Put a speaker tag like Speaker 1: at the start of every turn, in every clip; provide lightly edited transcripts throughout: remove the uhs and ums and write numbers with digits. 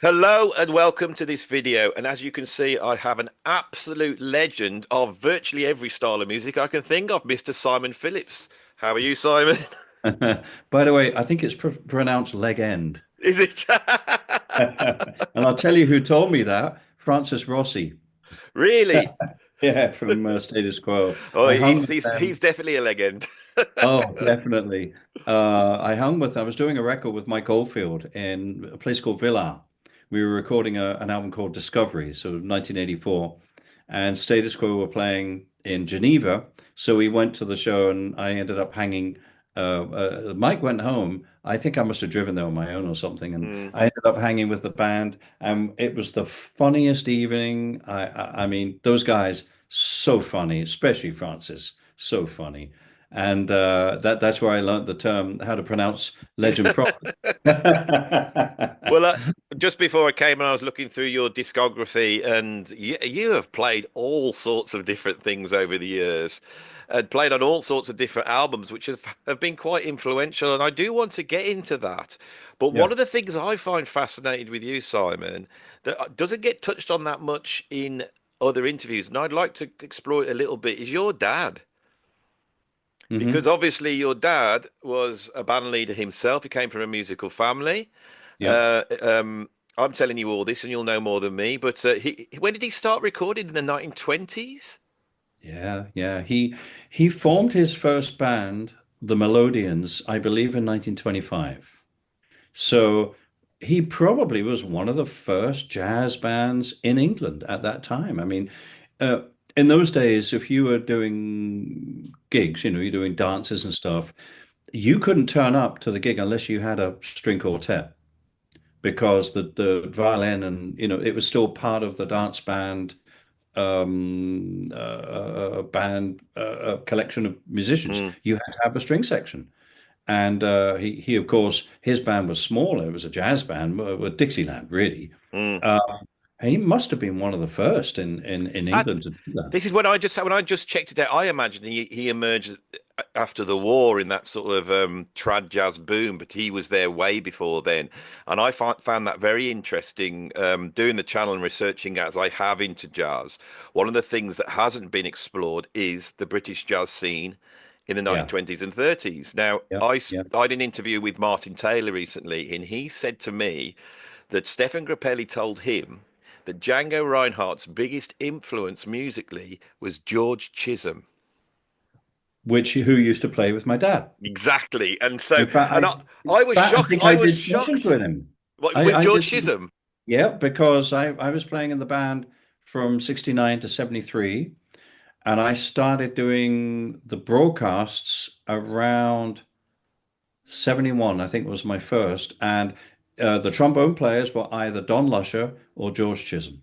Speaker 1: Hello and welcome to this video. And as you can see, I have an absolute legend of virtually every style of music I can think of, Mr. Simon Phillips. How are you, Simon?
Speaker 2: By the way, I think it's pronounced leg end.
Speaker 1: Is it?
Speaker 2: And I'll tell you who told me that. Francis Rossi.
Speaker 1: Really?
Speaker 2: Yeah, from Status Quo.
Speaker 1: Oh,
Speaker 2: I hung
Speaker 1: he's
Speaker 2: with
Speaker 1: he's he's
Speaker 2: them.
Speaker 1: definitely a legend.
Speaker 2: Oh, definitely. I was doing a record with Mike Oldfield in a place called Villa. We were recording an album called Discovery, so 1984. And Status Quo were playing in Geneva. So we went to the show and I ended up hanging. Mike went home. I think I must have driven there on my own or something. And
Speaker 1: Mm.
Speaker 2: I ended up hanging with the band. And it was the funniest evening. I mean, those guys, so funny, especially Francis, so funny. And that's where I learned the term how to pronounce legend properly.
Speaker 1: Well, just before I came and I was looking through your discography, and you have played all sorts of different things over the years, and played on all sorts of different albums, which have been quite influential. And I do want to get into that. But one
Speaker 2: Yeah.
Speaker 1: of the things I find fascinating with you, Simon, that doesn't get touched on that much in other interviews, and I'd like to explore it a little bit, is your dad. Because
Speaker 2: Hmm.
Speaker 1: obviously your dad was a band leader himself. He came from a musical family.
Speaker 2: Yeah.
Speaker 1: Uh, um, I'm telling you all this, and you'll know more than me. But when did he start recording in the 1920s?
Speaker 2: Yeah. Yeah. He formed his first band, the Melodians, I believe in 1925. So he probably was one of the first jazz bands in England at that time. I mean, uh, in those days, if you were doing gigs, you're doing dances and stuff, you couldn't turn up to the gig unless you had a string quartet because the violin and it was still part of the dance band collection of musicians.
Speaker 1: Mm,
Speaker 2: You had to have a string section. And he of course, his band was smaller. It was a jazz band, with Dixieland, really.
Speaker 1: mm.
Speaker 2: Uh, he must have been one of the first in
Speaker 1: I,
Speaker 2: England to do that.
Speaker 1: this is when I just checked it out. I imagine he emerged after the war in that sort of trad jazz boom, but he was there way before then. And I found that very interesting. Doing the channel and researching as I have into jazz, one of the things that hasn't been explored is the British jazz scene in the
Speaker 2: Yeah,
Speaker 1: 1920s and 30s. Now,
Speaker 2: yeah, yeah.
Speaker 1: I did an interview with Martin Taylor recently, and he said to me that Stefan Grappelli told him that Django Reinhardt's biggest influence musically was George Chisholm.
Speaker 2: Which who used to play with my dad.
Speaker 1: Exactly. And so,
Speaker 2: In fact,
Speaker 1: and I was
Speaker 2: I
Speaker 1: shocked.
Speaker 2: think
Speaker 1: I
Speaker 2: I
Speaker 1: was
Speaker 2: did sessions
Speaker 1: shocked.
Speaker 2: with him.
Speaker 1: What,
Speaker 2: I,
Speaker 1: with
Speaker 2: I
Speaker 1: George
Speaker 2: did,
Speaker 1: Chisholm?
Speaker 2: yeah, because I was playing in the band from 69 to 73, and I started doing the broadcasts around 71, I think was my first. And the trombone players were either Don Lusher or George Chisholm.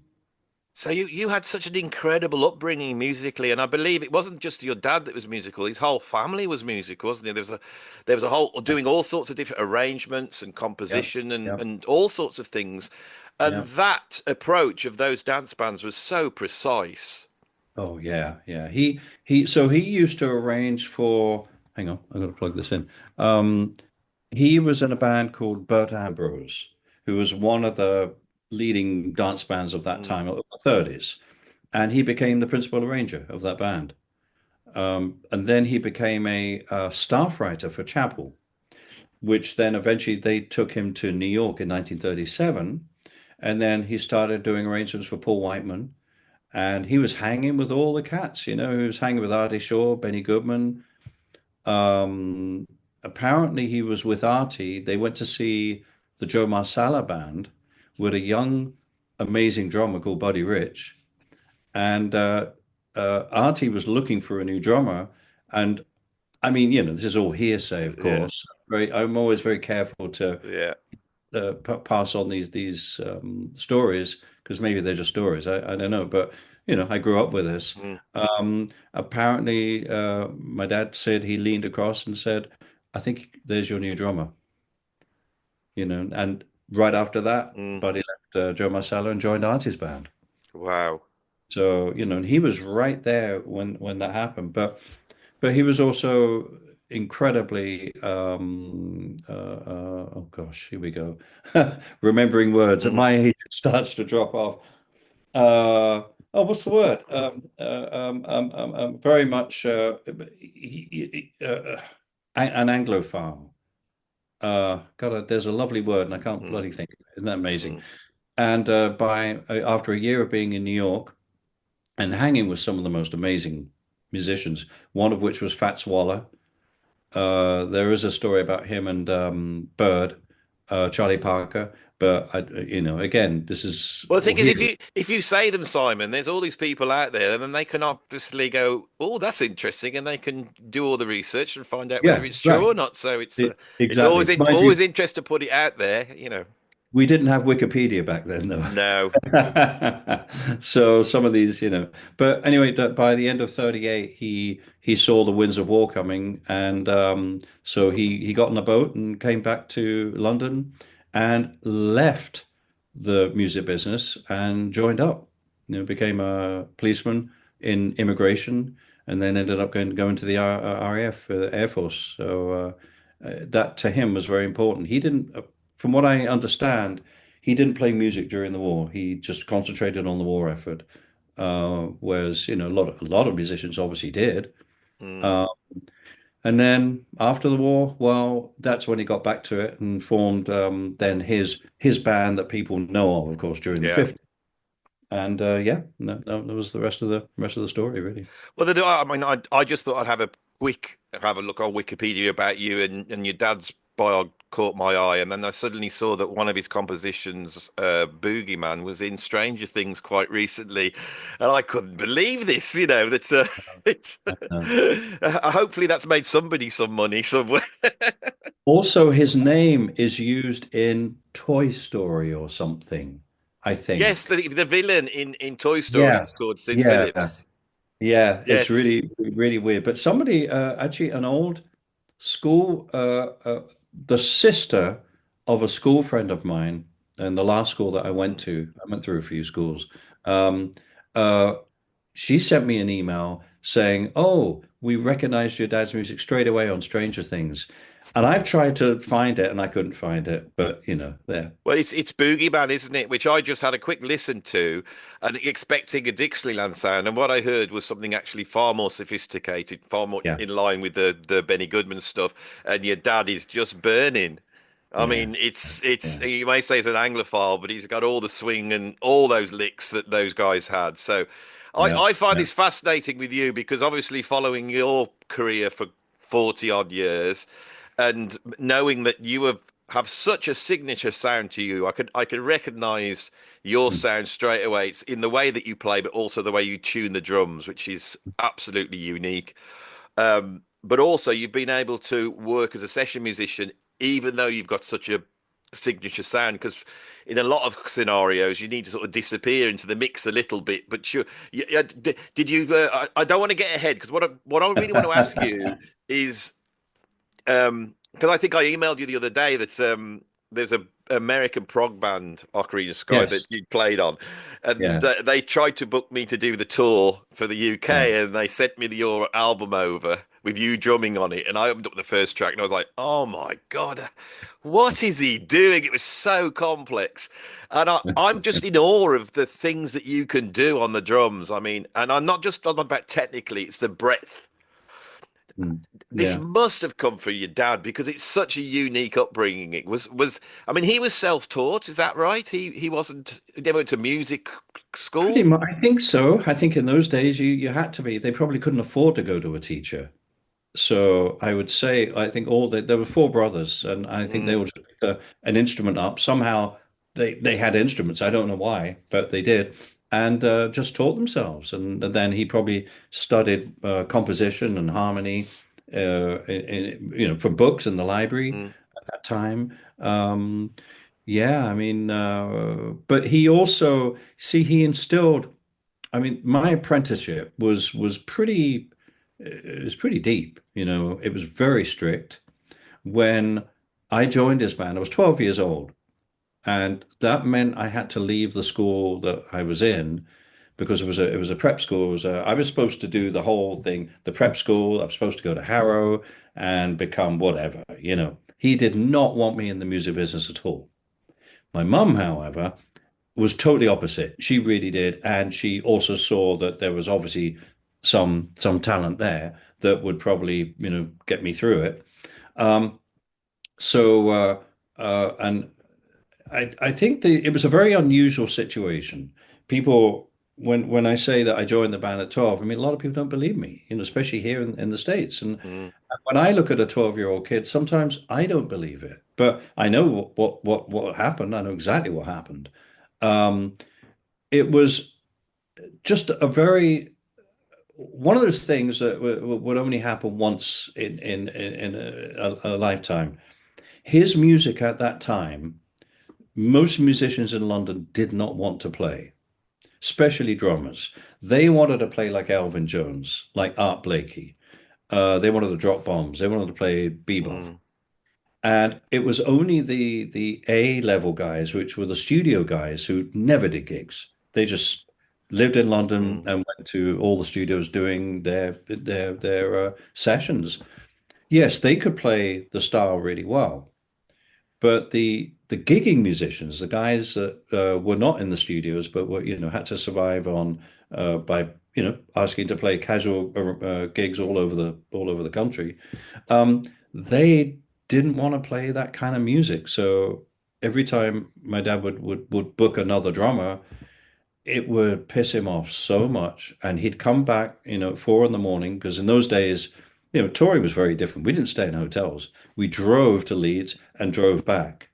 Speaker 1: So you had such an incredible upbringing musically, and I believe it wasn't just your dad that was musical. His whole family was musical, wasn't it? There was a whole
Speaker 2: Yeah,
Speaker 1: doing all sorts of different arrangements and
Speaker 2: yeah,
Speaker 1: composition and
Speaker 2: yeah,
Speaker 1: and all sorts of things. And
Speaker 2: yeah.
Speaker 1: that approach of those dance bands was so precise.
Speaker 2: Oh yeah, yeah. So he used to arrange for, hang on, I'm gonna plug this in. He was in a band called Bert Ambrose, who was one of the leading dance bands of that
Speaker 1: Mm.
Speaker 2: time, of the 30s. And he became the principal arranger of that band. And then he became a staff writer for Chapel, which then eventually they took him to New York in 1937. And then he started doing arrangements for Paul Whiteman. And he was hanging with all the cats, he was hanging with Artie Shaw, Benny Goodman. Apparently, he was with Artie. They went to see the Joe Marsala band with a young, amazing drummer called Buddy Rich. And Artie was looking for a new drummer. And I mean, this is all hearsay, of
Speaker 1: Yeah,
Speaker 2: course. I'm always very careful to
Speaker 1: yeah.
Speaker 2: pass on these stories because maybe they're just stories. I don't know, but I grew up with this.
Speaker 1: Mm.
Speaker 2: Apparently, my dad said he leaned across and said, "I think there's your new drummer." And right after that,
Speaker 1: Mm.
Speaker 2: Buddy left Joe Marcello and joined Artie's band.
Speaker 1: Wow.
Speaker 2: So, and he was right there when that happened. But he was also incredibly oh gosh, here we go. Remembering words at
Speaker 1: Mhm.
Speaker 2: my age it starts to drop off. Oh, what's the word? Very much an Anglophile. God, there's a lovely word, and I can't
Speaker 1: Mhm.
Speaker 2: bloody think of it. Isn't that amazing?
Speaker 1: Mhm.
Speaker 2: And after a year of being in New York and hanging with some of the most amazing musicians, one of which was Fats Waller. There is a story about him and Bird, Charlie Parker. But again, this is
Speaker 1: Well, the thing is,
Speaker 2: here.
Speaker 1: if you say them, Simon, there's all these people out there, and then they can obviously go, "Oh, that's interesting," and they can do all the research and find out whether
Speaker 2: Yeah,
Speaker 1: it's true
Speaker 2: right.
Speaker 1: or not. So it's
Speaker 2: Exactly. Mind
Speaker 1: always
Speaker 2: you,
Speaker 1: interest to put it out there.
Speaker 2: we didn't have Wikipedia back then, though.
Speaker 1: No.
Speaker 2: So some of these, but anyway, by the end of 38, he saw the winds of war coming, and so he got on a boat and came back to London and left the music business and joined up. Became a policeman in immigration, and then ended up going to the RAF, Air Force. So that to him was very important. He didn't, from what I understand, he didn't play music during the war. He just concentrated on the war effort. Whereas, a lot of musicians obviously did.
Speaker 1: Mm.
Speaker 2: Uh, and then after the war, well, that's when he got back to it and formed then his band that people know of course, during the
Speaker 1: Yeah.
Speaker 2: 50s. And yeah, that was the rest of the story, really.
Speaker 1: Well, I mean, I just thought I'd have a look on Wikipedia about you, and your dad's bio caught my eye, and then I suddenly saw that one of his compositions, Boogeyman, was in Stranger Things quite recently, and I couldn't believe this. That it's
Speaker 2: Uh,
Speaker 1: hopefully that's made somebody some money somewhere.
Speaker 2: Also, his name is used in Toy Story or something, I
Speaker 1: Yes,
Speaker 2: think.
Speaker 1: the villain in Toy Story
Speaker 2: Yeah,
Speaker 1: is called Sid
Speaker 2: yeah.
Speaker 1: Phillips.
Speaker 2: Yeah, it's
Speaker 1: Yes.
Speaker 2: really, really weird. But somebody, actually, an old school, the sister of a school friend of mine, and the last school that I went through a few schools. Um, uh, she sent me an email saying, "Oh, we recognized your dad's music straight away on Stranger Things," and I've tried to find it and I couldn't find it. But there.
Speaker 1: Well, it's Boogeyman, isn't it? Which I just had a quick listen to, and expecting a Dixieland sound, and what I heard was something actually far more sophisticated, far more
Speaker 2: Yeah,
Speaker 1: in line with the Benny Goodman stuff. And your dad is just burning. I
Speaker 2: yeah,
Speaker 1: mean, it's
Speaker 2: yeah,
Speaker 1: you may say it's an Anglophile, but he's got all the swing and all those licks that those guys had. So, I
Speaker 2: yeah,
Speaker 1: I find
Speaker 2: yeah.
Speaker 1: this fascinating with you because obviously following your career for 40 odd years and knowing that you have such a signature sound to you, I could recognize your
Speaker 2: Mm,
Speaker 1: sound straight away. It's in the way that you play, but also the way you tune the drums, which is absolutely unique. But also, you've been able to work as a session musician, even though you've got such a signature sound. Because in a lot of scenarios, you need to sort of disappear into the mix a little bit. But did you? I don't want to get ahead because what I really want to ask you is because I think I emailed you the other day that there's a American prog band, Ocarina of Sky,
Speaker 2: Yes,
Speaker 1: that you played on, and
Speaker 2: yeah,
Speaker 1: they tried to book me to do the tour for the
Speaker 2: yeah.
Speaker 1: UK, and they sent me your album over with you drumming on it, and I opened up the first track, and I was like, "Oh my God, what is he doing?" It was so complex, and I'm just in awe of the things that you can do on the drums. I mean, and I'm not just talking about technically; it's the breadth.
Speaker 2: Mm,
Speaker 1: This
Speaker 2: yeah.
Speaker 1: must have come from your dad because it's such a unique upbringing. It was. I mean, he was self-taught. Is that right? He wasn't. He never went to music
Speaker 2: Pretty
Speaker 1: school.
Speaker 2: much, I think so. I think in those days you had to be. They probably couldn't afford to go to a teacher. So I would say I think there were four brothers, and I think they
Speaker 1: Mm,
Speaker 2: all just picked an instrument up. Somehow they had instruments. I don't know why, but they did, and just taught themselves. And then he probably studied composition and harmony, from books in the library
Speaker 1: mm,
Speaker 2: at that time. Yeah, I mean, but he also see he instilled. I mean, my apprenticeship was pretty it was pretty deep. It was very strict. When I joined his band, I was 12 years old, and that meant I had to leave the school that I was in because it was a prep school. I was supposed to do the whole thing, the prep school. I was supposed to go to Harrow and become whatever, you know. He did not want me in the music business at all. My mum, however, was totally opposite. She really did, and she also saw that there was obviously some talent there that would probably, get me through it. Um, and I think it was a very unusual situation. People, when I say that I joined the band at 12, I mean, a lot of people don't believe me, especially here in the States. And
Speaker 1: Mm.
Speaker 2: when I look at a 12-year-old kid, sometimes I don't believe it. But I know what happened. I know exactly what happened. Um, it was just a very one of those things that would only happen once in a lifetime. His music at that time, most musicians in London did not want to play, especially drummers. They wanted to play like Elvin Jones, like Art Blakey. They wanted to drop bombs. They wanted to play bebop.
Speaker 1: Mm.
Speaker 2: And it was only the A level guys, which were the studio guys, who never did gigs. They just lived in London
Speaker 1: Mm.
Speaker 2: and went to all the studios doing their sessions. Yes, they could play the style really well, but the gigging musicians, the guys that were not in the studios but were had to survive on by asking to play casual gigs all over the country, um, they didn't want to play that kind of music. So every time my dad would book another drummer, it would piss him off so much. And he'd come back, at 4 in the morning, because in those days, touring was very different. We didn't stay in hotels. We drove to Leeds and drove back.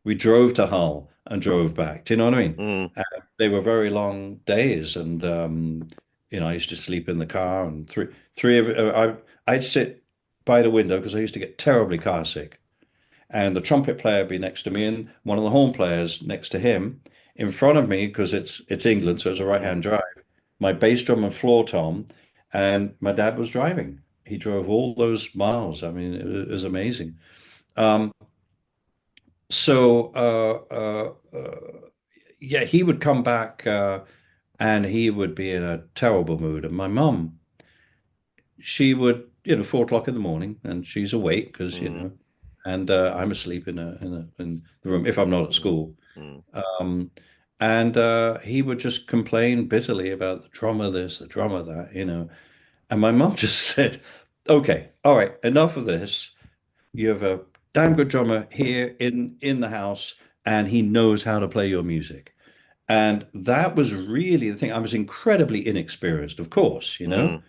Speaker 2: We drove to Hull and drove back. Do you know what I mean?
Speaker 1: Mm.
Speaker 2: They were very long days, and I used to sleep in the car, and three of I'd sit by the window because I used to get terribly car sick, and the trumpet player would be next to me, and one of the horn players next to him. In front of me, because it's England, so it's a
Speaker 1: Mm.
Speaker 2: right-hand drive. My bass drum and floor tom, and my dad was driving. He drove all those miles. I mean, it was amazing. Um, so yeah, he would come back and he would be in a terrible mood. And my mum, she would, 4 o'clock in the morning, and she's awake because,
Speaker 1: Mm.
Speaker 2: and I'm asleep in the room if I'm not at
Speaker 1: Mm.
Speaker 2: school.
Speaker 1: Mm.
Speaker 2: Um, and he would just complain bitterly about the drummer this, the drummer that. And my mum just said, "Okay, all right, enough of this. You have a damn good drummer here in the house, and he knows how to play your music." And that was really the thing. I was incredibly inexperienced, of course,
Speaker 1: Mm.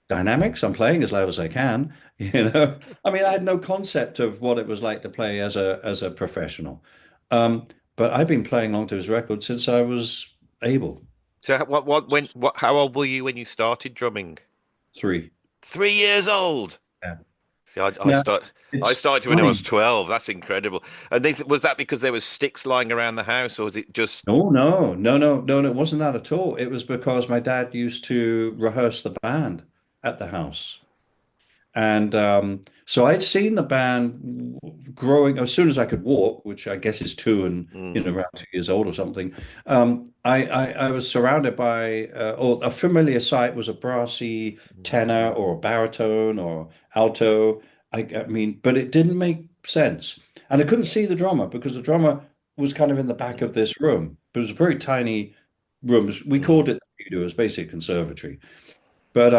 Speaker 2: dynamics. I'm playing as loud as I can, I mean, I had no concept of what it was like to play as a professional. Um, but I've been playing along to his record since I was able.
Speaker 1: So how old were you when you started drumming?
Speaker 2: 3.
Speaker 1: 3 years old.
Speaker 2: Yeah.
Speaker 1: See,
Speaker 2: Now,
Speaker 1: I
Speaker 2: it's
Speaker 1: started when I was
Speaker 2: funny.
Speaker 1: 12. That's incredible. And was that because there was sticks lying around the house, or was it just?
Speaker 2: Oh, no, no, no, no, no, it wasn't that at all. It was because my dad used to rehearse the band at the house. And so I'd seen the band growing as soon as I could walk, which I guess is two and
Speaker 1: Mm.
Speaker 2: around 2 years old or something. I was surrounded by, or a familiar sight was a brassy tenor or a baritone or alto. I mean, but it didn't make sense, and I couldn't see the drummer because the drummer was kind of in the back of
Speaker 1: Mm.
Speaker 2: this room. It was a very tiny room. We called
Speaker 1: Mm.
Speaker 2: it the studio. It was basically a conservatory, but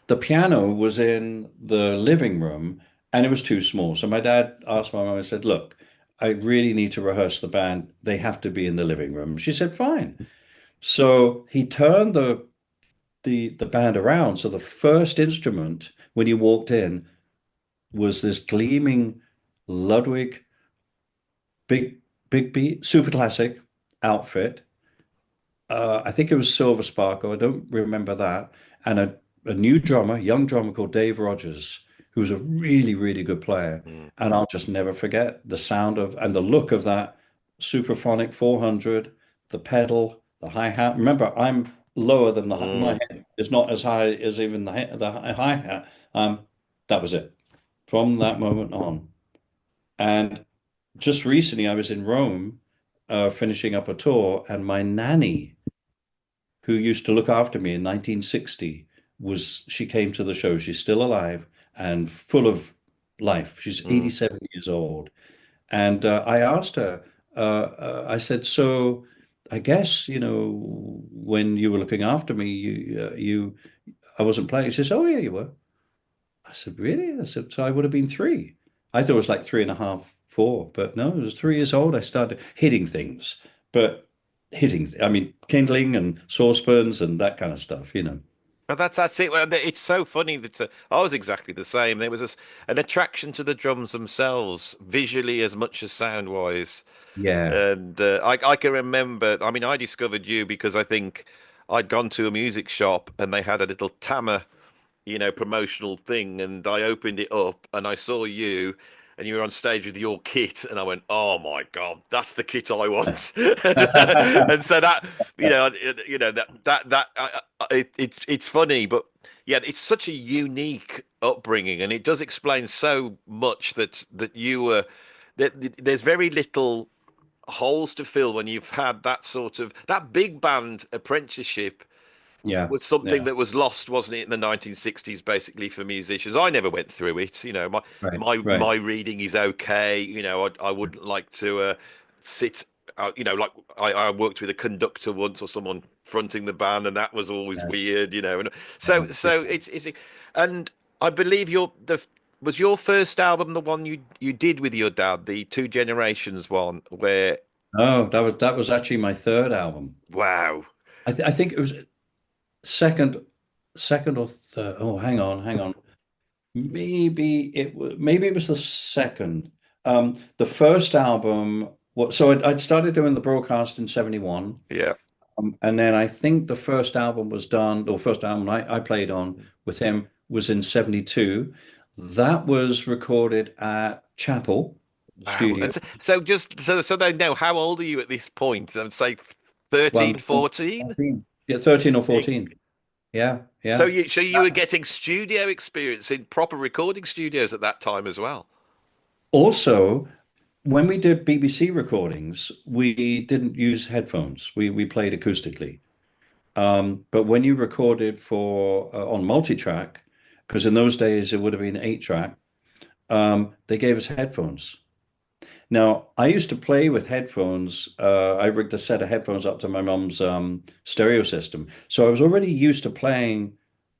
Speaker 2: the piano was in the living room and it was too small. So my dad asked my mom and said, "Look, I really need to rehearse the band. They have to be in the living room." She said, "Fine." So he turned the band around. So the first instrument when he walked in was this gleaming Ludwig big beat super classic outfit. I think it was Silver Sparkle. I don't remember that. And a new drummer, young drummer called Dave Rogers, who was a really, really good player.
Speaker 1: Mm.
Speaker 2: And I'll just never forget the sound of and the look of that Superphonic 400, the pedal, the hi-hat. Remember, I'm lower than my
Speaker 1: Mm.
Speaker 2: head is not as high as even the hi-hat. That was it from that moment on. And just recently, I was in Rome, finishing up a tour, and my nanny who used to look after me in 1960, she came to the show. She's still alive and full of life. She's
Speaker 1: Mm.
Speaker 2: 87 years old. And I asked her, I said, so I guess, when you were looking after me, I wasn't playing. She says, oh, yeah, you were. I said, really? I said, so I would have been three. I thought it was like three and a half, four, but no, I was 3 years old. I started hitting things, but I mean, kindling and saucepans and that kind of stuff.
Speaker 1: But that's it. Well, it's so funny that I was exactly the same. There was an attraction to the drums themselves, visually as much as sound wise.
Speaker 2: Yeah.
Speaker 1: And I can remember. I mean, I discovered you because I think I'd gone to a music shop and they had a little Tama, promotional thing, and I opened it up and I saw you. And you were on stage with your kit, and I went, "Oh my God, that's the kit I want!" And so that, it's funny, but yeah, it's such a unique upbringing, and it does explain so much that you were there's very little holes to fill when you've had that sort of that big band apprenticeship
Speaker 2: Yeah.
Speaker 1: was something
Speaker 2: Yeah.
Speaker 1: that was lost, wasn't it, in the 1960s, basically for musicians. I never went through it. My
Speaker 2: Right.
Speaker 1: my
Speaker 2: Right.
Speaker 1: my reading is okay. I wouldn't like to sit. Like I worked with a conductor once or someone fronting the band, and that was always
Speaker 2: Yeah.
Speaker 1: weird. And
Speaker 2: Yeah.
Speaker 1: so and I believe your first album the one you did with your dad, the Two Generations one, where
Speaker 2: Oh, that was actually my third album.
Speaker 1: wow,
Speaker 2: I think it was second or third. Oh, hang on. Maybe it was the second. The first album. So I'd started doing the broadcast in 71.
Speaker 1: yeah,
Speaker 2: And then I think the first album was done, or first album I played on with him was in 72. That was recorded at Chapel
Speaker 1: wow.
Speaker 2: Studio.
Speaker 1: And so just so they know, how old are you at this point? I would say
Speaker 2: Well,
Speaker 1: 13, 14.
Speaker 2: 14. Yeah, 13 or 14. Yeah,
Speaker 1: So
Speaker 2: yeah.
Speaker 1: you were getting studio experience in proper recording studios at that time as well.
Speaker 2: Also, when we did BBC recordings, we didn't use headphones. We played acoustically. But when you recorded for on multi-track, because in those days it would have been 8 track, they gave us headphones. Now, I used to play with headphones. I rigged a set of headphones up to my mum's stereo system. So I was already used to playing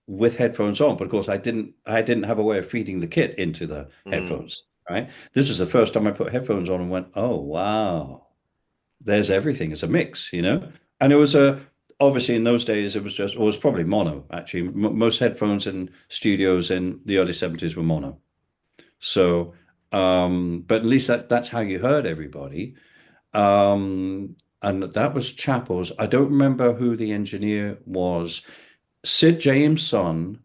Speaker 2: with headphones on, but of course I didn't have a way of feeding the kit into the
Speaker 1: Mm.
Speaker 2: headphones, right? This is the first time I put headphones on and went, "Oh, wow. There's everything. It's a mix." And it was obviously in those days it was probably mono actually. Most headphones in studios in the early 70s were mono. So, but at least that's how you heard everybody. And that was Chappell's. I don't remember who the engineer was. Sid James' son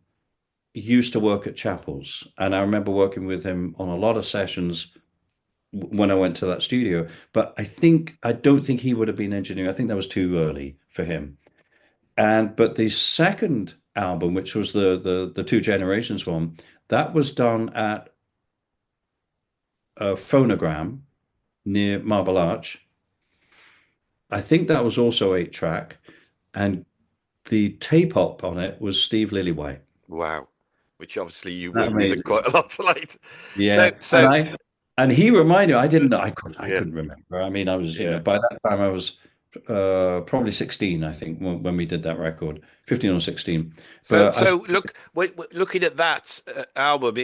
Speaker 2: used to work at Chappell's, and I remember working with him on a lot of sessions when I went to that studio. But I don't think he would have been engineering. I think that was too early for him. But the second album, which was the Two Generations one, that was done at a phonogram near Marble Arch. I think that was also 8 track, and the tape op on it was Steve Lillywhite.
Speaker 1: Wow. Which obviously you
Speaker 2: That
Speaker 1: worked with quite
Speaker 2: amazing.
Speaker 1: a lot later. So,
Speaker 2: Yeah, and
Speaker 1: so
Speaker 2: he reminded me. I didn't know. I
Speaker 1: yeah,
Speaker 2: couldn't remember. I mean, I was
Speaker 1: yeah.
Speaker 2: by that time I was probably 16. I think when we did that record, 15 or 16.
Speaker 1: So,
Speaker 2: But I
Speaker 1: so look, looking at that album,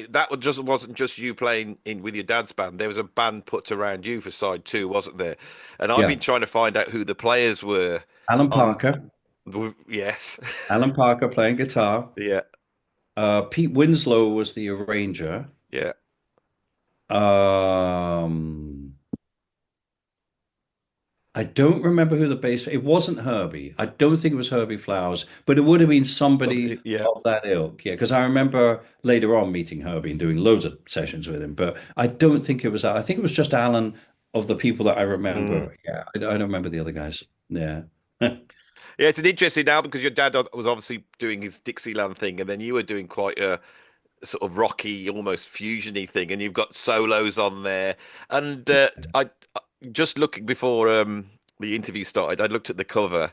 Speaker 1: wasn't just you playing in with your dad's band. There was a band put around you for side two, wasn't there? And I've
Speaker 2: yeah,
Speaker 1: been trying to find out who the players were
Speaker 2: Alan
Speaker 1: on.
Speaker 2: Parker,
Speaker 1: Yes,
Speaker 2: Alan Parker playing guitar.
Speaker 1: yeah,
Speaker 2: Pete Winslow was the arranger.
Speaker 1: yeah.
Speaker 2: Um, I don't remember who the bass. It wasn't Herbie. I don't think it was Herbie Flowers, but it would have been somebody
Speaker 1: Something, yeah.
Speaker 2: of that ilk. Yeah, because I remember later on meeting Herbie and doing loads of sessions with him. But I don't think it was. I think it was just Alan of the people that I
Speaker 1: Mm.
Speaker 2: remember. Yeah, I don't remember the other guys. Yeah,
Speaker 1: Yeah, it's an interesting album because your dad was obviously doing his Dixieland thing, and then you were doing quite a sort of rocky, almost fusiony thing, and you've got solos on there. And I just looking before the interview started, I looked at the cover,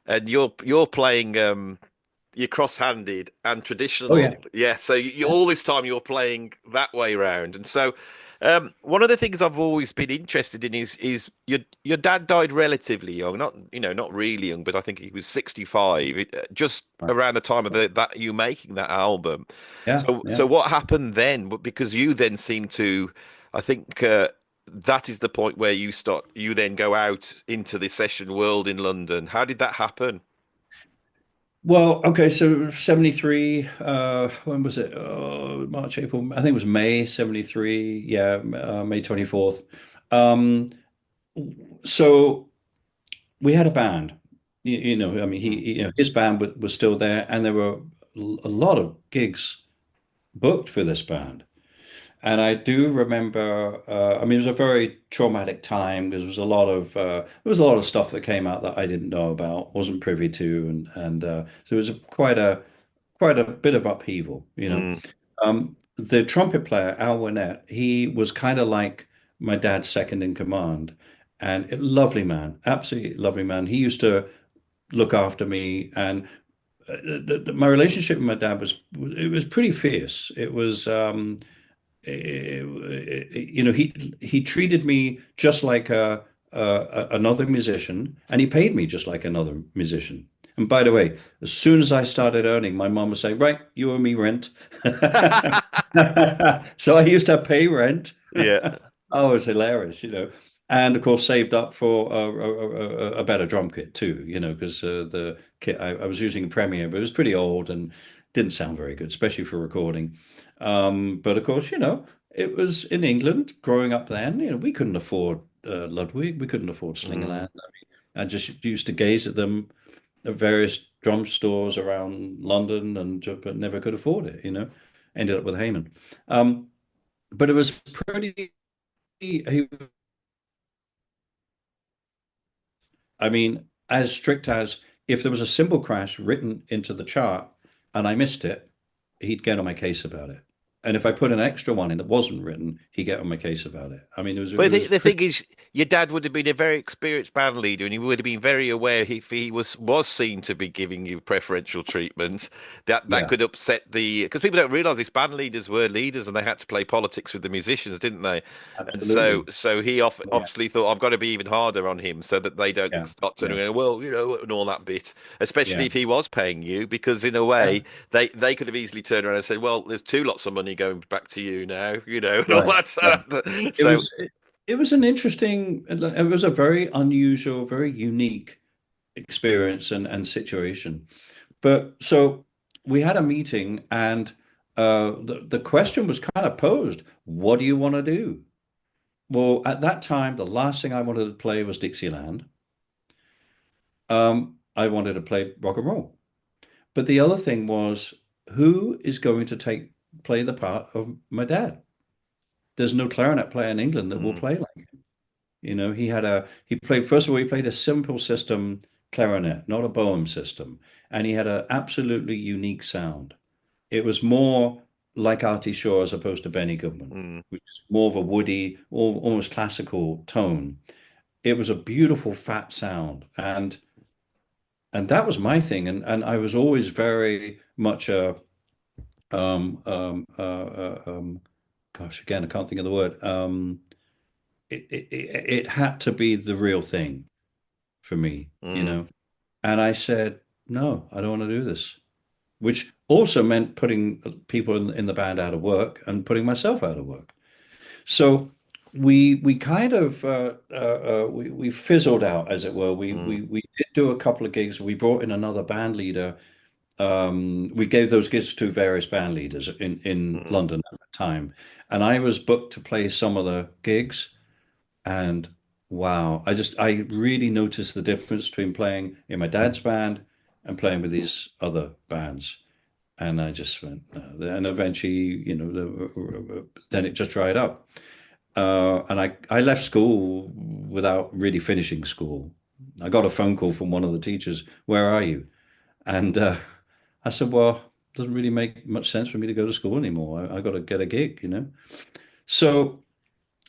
Speaker 1: and you're playing you're cross-handed and
Speaker 2: Oh
Speaker 1: traditional.
Speaker 2: yeah.
Speaker 1: Yeah, so
Speaker 2: Yeah.
Speaker 1: all this time you're playing that way round. And so one of the things I've always been interested in is your dad died relatively young, not not really young, but I think he was 65, just
Speaker 2: Right.
Speaker 1: around the time of that you making that album.
Speaker 2: Yeah.
Speaker 1: So
Speaker 2: Yeah.
Speaker 1: what happened then? Because you then seem to, I think. That is the point where you then go out into the session world in London. How did that happen?
Speaker 2: Well, okay, so 73, when was it? March, April, I think it was May 73. Yeah, May 24th. Um, so we had a band. I mean,
Speaker 1: Mm,
Speaker 2: his band was still there, and there were a lot of gigs booked for this band. And I do remember, I mean, it was a very traumatic time because there was a lot of stuff that came out that I didn't know about, wasn't privy to, and so it was quite a bit of upheaval, you know.
Speaker 1: mm,
Speaker 2: The trumpet player, Al Winnett, he was kind of like my dad's second in command, and a lovely man, absolutely lovely man. He used to look after me, and my relationship with my dad was pretty fierce. It was. He treated me just like another musician, and he paid me just like another musician. And by the way, as soon as I started earning, my mom would say, "Right, you owe me rent." So I used to pay rent.
Speaker 1: yeah.
Speaker 2: Oh, it was hilarious, And of course, saved up for a better drum kit too, because the kit I was using a Premiere, but it was pretty old and didn't sound very good, especially for recording. But of course, it was in England growing up then. We couldn't afford Ludwig, we couldn't afford
Speaker 1: Mm.
Speaker 2: Slingerland. I just used to gaze at them at various drum stores around London, but never could afford it. Ended up with Heyman. But it was pretty. I mean, as strict as if there was a cymbal crash written into the chart and I missed it, he'd get on my case about it. And if I put an extra one in that wasn't written, he'd get on my case about it. I mean, it
Speaker 1: But
Speaker 2: was
Speaker 1: the
Speaker 2: pretty.
Speaker 1: thing is, your dad would have been a very experienced band leader, and he would have been very aware if he was seen to be giving you preferential treatment, that
Speaker 2: Yeah,
Speaker 1: could upset the because people don't realize these band leaders were leaders and they had to play politics with the musicians, didn't they? And so
Speaker 2: absolutely.
Speaker 1: he
Speaker 2: Yeah,
Speaker 1: obviously thought I've got to be even harder on him so that they don't
Speaker 2: yeah,
Speaker 1: start turning
Speaker 2: yeah,
Speaker 1: around, well, and all that bit. Especially
Speaker 2: yeah,
Speaker 1: if he was paying you, because in a
Speaker 2: yeah.
Speaker 1: way they could have easily turned around and said, well, there's two lots of money going back to you now, and all
Speaker 2: Right,
Speaker 1: that.
Speaker 2: right. It
Speaker 1: So.
Speaker 2: was it, it was an interesting. It was a very unusual, very unique experience and situation. But so we had a meeting, and the question was kind of posed: what do you want to do? Well, at that time, the last thing I wanted to play was Dixieland. I wanted to play rock and roll. But the other thing was, who is going to play the part of my dad? There's no clarinet player in England that will
Speaker 1: Mm.
Speaker 2: play like him. He played, first of all, he played a simple system clarinet, not a Boehm system. And he had an absolutely unique sound. It was more like Artie Shaw as opposed to Benny Goodman,
Speaker 1: Mm,
Speaker 2: which is more of a woody, almost classical tone. It was a beautiful fat sound, and that was my thing. And I was always very much a um um uh, gosh, again, I can't think of the word. It had to be the real thing for me.
Speaker 1: mm,
Speaker 2: And I said, no, I don't want to do this, which also meant putting people in the band out of work and putting myself out of work. So we kind of we fizzled out, as it were.
Speaker 1: mm,
Speaker 2: We did do a couple of gigs. We brought in another band leader. We gave those gigs to various band leaders in
Speaker 1: mm,
Speaker 2: London at the time, and I was booked to play some of the gigs. And wow, I really noticed the difference between playing in my dad's band and playing with these other bands. And I just went, no. And eventually, then it just dried up. And I left school without really finishing school. I got a phone call from one of the teachers, "Where are you?" And I said, "Well, it doesn't really make much sense for me to go to school anymore. I got to get a gig." So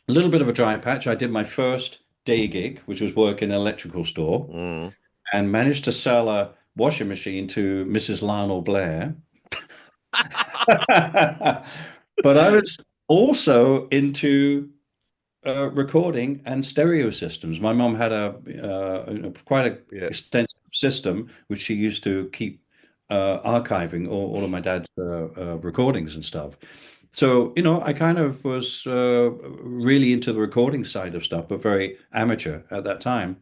Speaker 2: a little bit of a dry patch. I did my first day gig, which was work in an electrical store.
Speaker 1: mm.
Speaker 2: and managed to sell a washing machine to Mrs. Lionel Blair. But I was also into recording and stereo systems. My mom had quite a
Speaker 1: Yeah.
Speaker 2: extensive system which she used to keep archiving all of my dad's recordings and stuff. So, I kind of was really into the recording side of stuff, but very amateur at that time.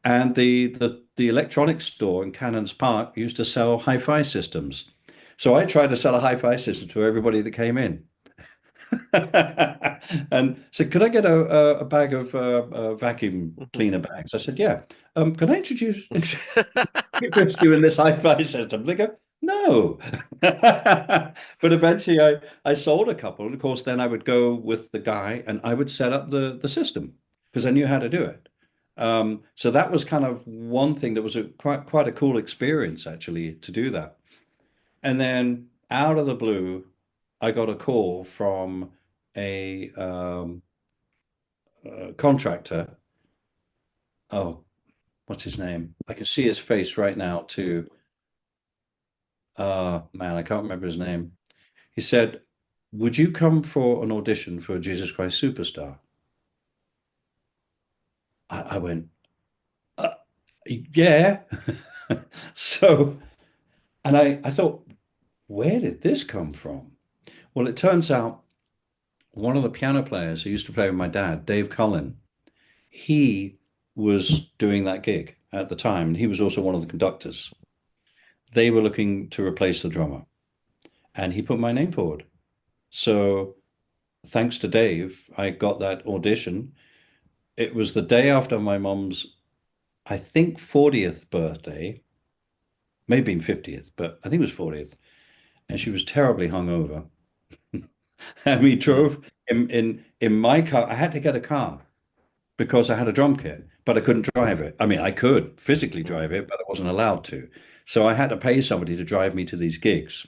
Speaker 2: And the electronics store in Cannons Park used to sell hi-fi systems. So I tried to sell a hi-fi system to everybody that came in. And said, could I get a bag of vacuum cleaner bags? I said, yeah. Can I introduce you in this hi-fi system? They go, no. But eventually I sold a couple. And of course, then I would go with the guy and I would set up the system because I knew how to do it. So that was kind of one thing that was quite a cool experience actually to do that. And then out of the blue, I got a call from a contractor. Oh, what's his name? I can see his face right now too. Man, I can't remember his name. He said, "Would you come for an audition for Jesus Christ Superstar?" I went, uh, "Yeah." So, and I thought, where did this come from? Well, it turns out one of the piano players who used to play with my dad, Dave Cullen, he was doing that gig at the time, and he was also one of the conductors. They were looking to replace the drummer, and he put my name forward. So, thanks to Dave, I got that audition. It was the day after my mom's, I think, 40th birthday, maybe 50th, but I think it was 40th, and she was terribly hungover. And we
Speaker 1: Mm.
Speaker 2: drove in my car. I had to get a car because I had a drum kit, but I couldn't drive it. I mean, I could physically
Speaker 1: Mm.
Speaker 2: drive it, but I wasn't allowed to. So I had to pay somebody to drive me to these gigs.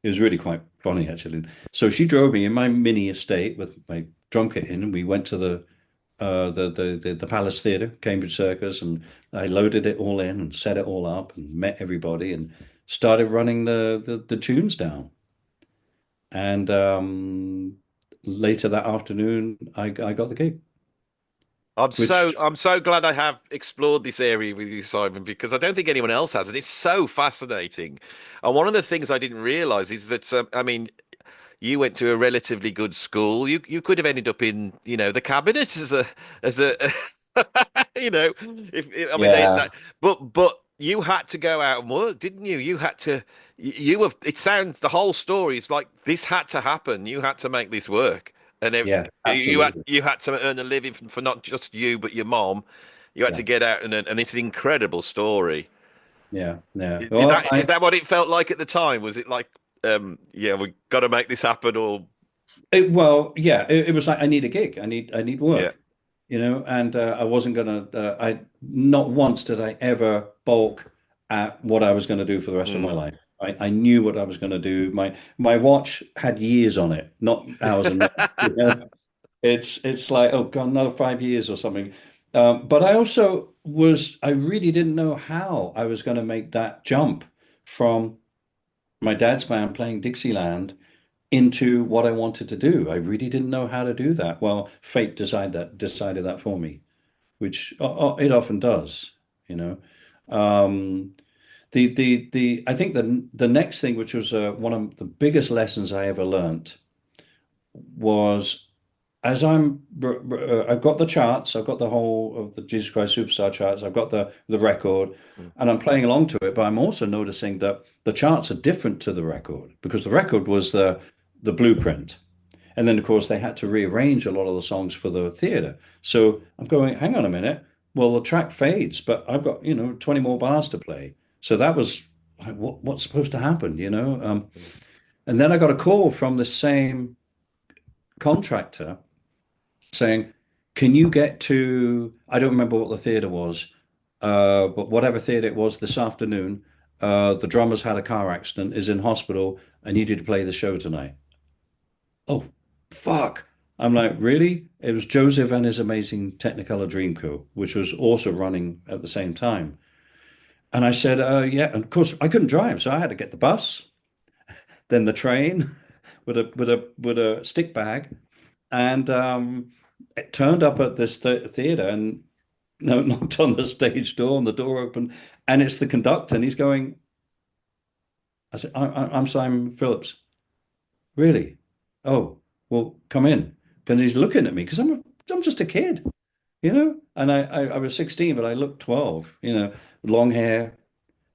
Speaker 2: It was really quite funny, actually. So she drove me in my mini estate with my drum kit in, and we went to the Palace Theatre, Cambridge Circus, and I loaded it all in and set it all up and met everybody and started running the tunes down. And later that afternoon, I got the gig, which
Speaker 1: I'm so glad I have explored this area with you, Simon, because I don't think anyone else has, and it's so fascinating. And one of the things I didn't realize is that I mean, you went to a relatively good school. You could have ended up in, the cabinet as a if I mean
Speaker 2: yeah,
Speaker 1: but you had to go out and work, didn't you? You had to you have it sounds the whole story is like this had to happen. You had to make this work. And
Speaker 2: yeah,
Speaker 1: you had
Speaker 2: absolutely.
Speaker 1: you had to earn a living for not just you but your mom. You had to
Speaker 2: Yeah,
Speaker 1: get out and it's an incredible story.
Speaker 2: yeah, yeah.
Speaker 1: Did
Speaker 2: Well,
Speaker 1: is that what it felt like at the time? Was it like, yeah, we got to make this happen, or
Speaker 2: yeah, it was like I need a gig. I need
Speaker 1: yeah,
Speaker 2: work, and I wasn't gonna. I not once did I ever balk at what I was going to do for the rest of my
Speaker 1: mm.
Speaker 2: life. I knew what I was going to do. My watch had years on it, not hours and minutes. It's like, oh God, another 5 years or something. But I really didn't know how I was going to make that jump from my dad's band playing Dixieland into what I wanted to do. I really didn't know how to do that. Well, fate decided that for me, which it often does, you know. Um, the I think the next thing, which was one of the biggest lessons I ever learned, was as I've got the charts, I've got the whole of the Jesus Christ Superstar charts, I've got the record,
Speaker 1: Mm.
Speaker 2: and I'm playing along to it, but I'm also noticing that the charts are different to the record because the record was the blueprint. And then of course they had to rearrange a lot of the songs for the theater. So I'm going, hang on a minute. Well, the track fades, but I've got, 20 more bars to play. So that was like, what's supposed to happen? And then I got a call from the same contractor saying, "Can you get to?" I don't remember what the theater was, but whatever theater it was this afternoon, the drummer's had a car accident, is in hospital. I need you to play the show tonight. Oh, fuck! I'm like, really? It was Joseph and his amazing Technicolor Dreamcoat, which was also running at the same time. And I said, yeah. And of course, I couldn't drive, so I had to get the bus, then the train with a stick bag, and it turned up at this theater and no, knocked on the stage door, and the door opened, and it's the conductor, and he's going. I said, I'm Simon Phillips. Really? Oh, well, come in. Because he's looking at me because I'm just a kid, you know. And I was 16, but I looked 12, you know, long hair,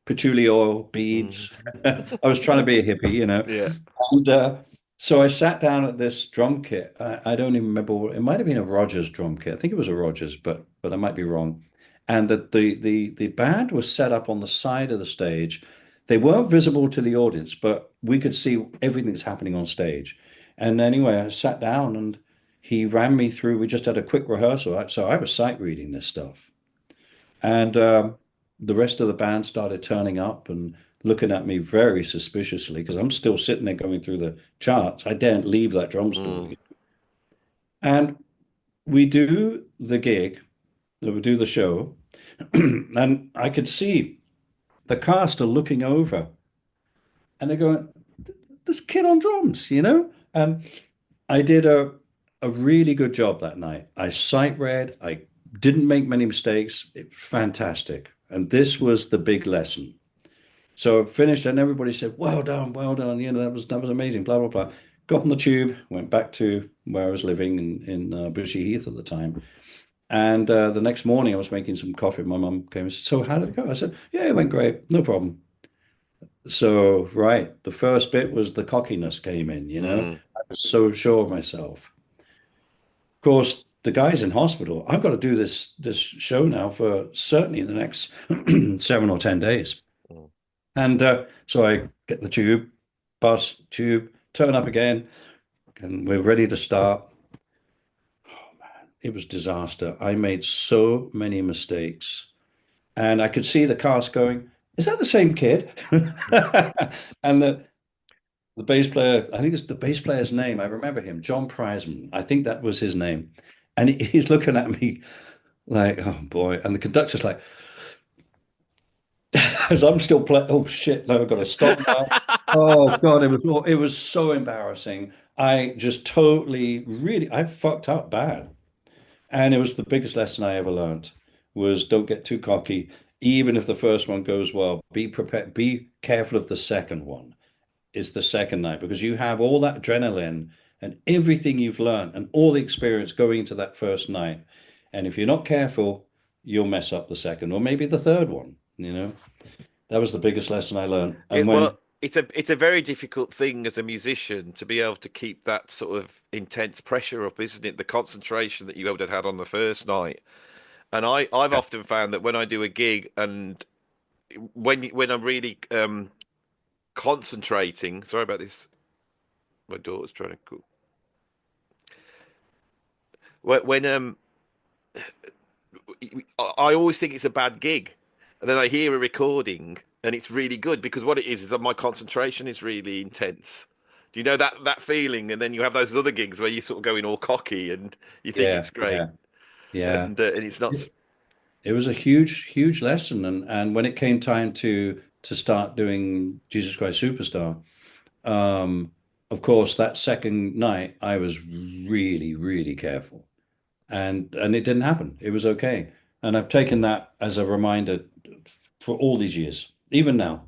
Speaker 2: patchouli oil,
Speaker 1: Mm.
Speaker 2: beads. I was trying to be a hippie, you know.
Speaker 1: Yeah.
Speaker 2: And so I sat down at this drum kit. I don't even remember it might have been a Rogers drum kit. I think it was a Rogers, but I might be wrong. And the band was set up on the side of the stage. They weren't visible to the audience, but we could see everything that's happening on stage. And anyway, I sat down and he ran me through. We just had a quick rehearsal. So I was sight reading this stuff. And the rest of the band started turning up and looking at me very suspiciously because I'm still sitting there going through the charts. I daren't leave that drum stool.
Speaker 1: Mm.
Speaker 2: And we do the gig, we do the show, and I could see the cast are looking over and they're going, this kid on drums, you know? And I did a really good job that night. I sight read, I didn't make many mistakes. It was fantastic. And this was the big lesson. So I finished, and everybody said, "Well done, well done." You know, that was amazing. Blah blah blah. Got on the tube, went back to where I was living in Bushy Heath at the time. And the next morning, I was making some coffee. My mum came and said, "So how did it go?" I said, "Yeah, it went great, no problem." So right, the first bit was the cockiness came in. You know,
Speaker 1: Mm.
Speaker 2: I was so sure of myself. Of course, the guy's in hospital. I've got to do this show now for certainly the next 7 or 10 days.
Speaker 1: Mm.
Speaker 2: And so I get the tube, bus, tube, turn up again, and we're ready to start. It was disaster. I made so many mistakes. And I could see the cast going, is that the same kid? And the bass player, I think it's the bass player's name. I remember him, John Prizeman. I think that was his name. And he's looking at me like, oh boy. And the conductor's like, as I'm still playing, oh shit, no, I've got to stop now. Oh God, it was so embarrassing. I just totally really I fucked up bad. And it was the biggest lesson I ever learned was don't get too cocky. Even if the first one goes well, be prepared, be careful of the second one. It's the second night because you have all that adrenaline and everything you've learned and all the experience going into that first night. And if you're not careful, you'll mess up the second or maybe the third one, you know. That was the biggest lesson I learned. And
Speaker 1: Well,
Speaker 2: when
Speaker 1: it's a very difficult thing as a musician to be able to keep that sort of intense pressure up, isn't it? The concentration that you would have had on the first night. And I've often found that when I do a gig and when I'm really concentrating, sorry about this, my daughter's trying to cook. When I always think it's a bad gig, and then I hear a recording and it's really good because what it is that my concentration is really intense. Do you know that feeling? And then you have those other gigs where you're sort of going all cocky and you think
Speaker 2: yeah,
Speaker 1: it's great,
Speaker 2: yeah, yeah.
Speaker 1: and it's not.
Speaker 2: It was a huge, huge lesson. And when it came time to start doing Jesus Christ Superstar, um, of course, that second night I was really, really careful. And it didn't happen. It was okay. And I've taken that as a reminder for all these years, even now.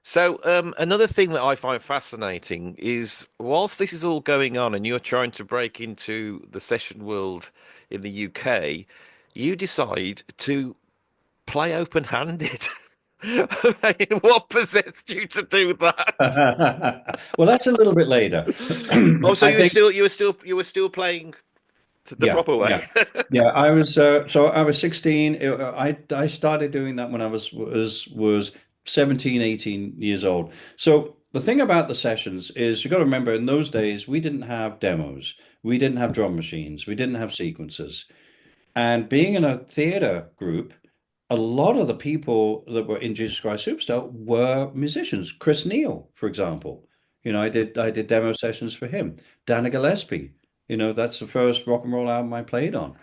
Speaker 1: So, another thing that I find fascinating is whilst this is all going on and you're trying to break into the session world in the UK, you decide to play open-handed. I mean, what possessed you to do that?
Speaker 2: Well, that's a little bit later.
Speaker 1: Oh, so
Speaker 2: I think,
Speaker 1: you were still playing the
Speaker 2: yeah,
Speaker 1: proper way.
Speaker 2: yeah. Yeah, I was so I was 16. I started doing that when I was 17, 18 years old. So the thing about the sessions is you got to remember in those days we didn't have demos. We didn't have drum machines. We didn't have sequences. And being in a theater group, a lot of the people that were in Jesus Christ Superstar were musicians. Chris Neal, for example. I did demo sessions for him. Dana Gillespie, that's the first rock and roll album I played on.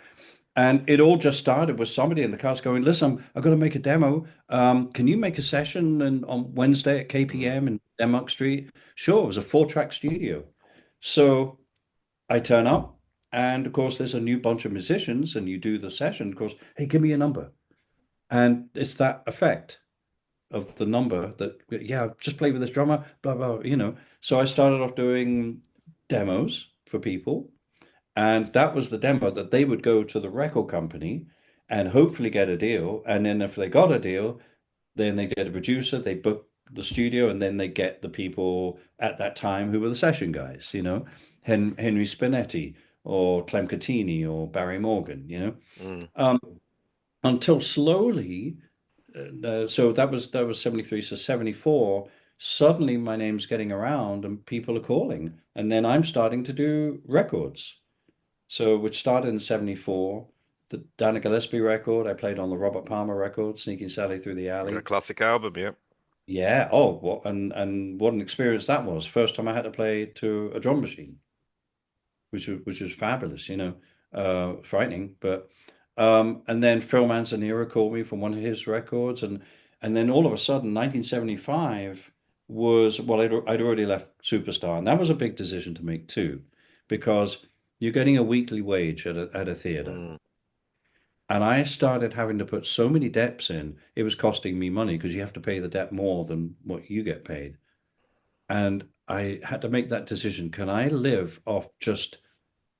Speaker 2: And it all just started with somebody in the cast going, listen, I've got to make a demo. Can you make a session on Wednesday at
Speaker 1: Mm.
Speaker 2: KPM in Denmark Street? Sure, it was a 4-track studio. So I turn up, and of course, there's a new bunch of musicians, and you do the session. Of course, hey, give me a number. And it's that effect of the number that, yeah, just play with this drummer, blah, blah, you know. So I started off doing demos for people. And that was the demo that they would go to the record company and hopefully get a deal. And then if they got a deal, then they get a producer, they book the studio, and then they get the people at that time who were the session guys, you know, Henry Spinetti or Clem Catini or Barry Morgan, you know.
Speaker 1: Mm.
Speaker 2: Um, until slowly, so that was 73. So 74, suddenly my name's getting around and people are calling. And then I'm starting to do records. So, which started in 74, the Dana Gillespie record, I played on the Robert Palmer record, Sneaking Sally Through the
Speaker 1: A
Speaker 2: Alley.
Speaker 1: classic album, yeah.
Speaker 2: Yeah, oh, what and what an experience that was. First time I had to play to a drum machine, which was fabulous, you know, frightening, but and then Phil Manzanera called me from one of his records, and then all of a sudden 1975 was, well, I'd already left Superstar, and that was a big decision to make too, because you're getting a weekly wage at a theater.
Speaker 1: Mm.
Speaker 2: And I started having to put so many deps in, it was costing me money because you have to pay the dep more than what you get paid. And I had to make that decision. Can I live off just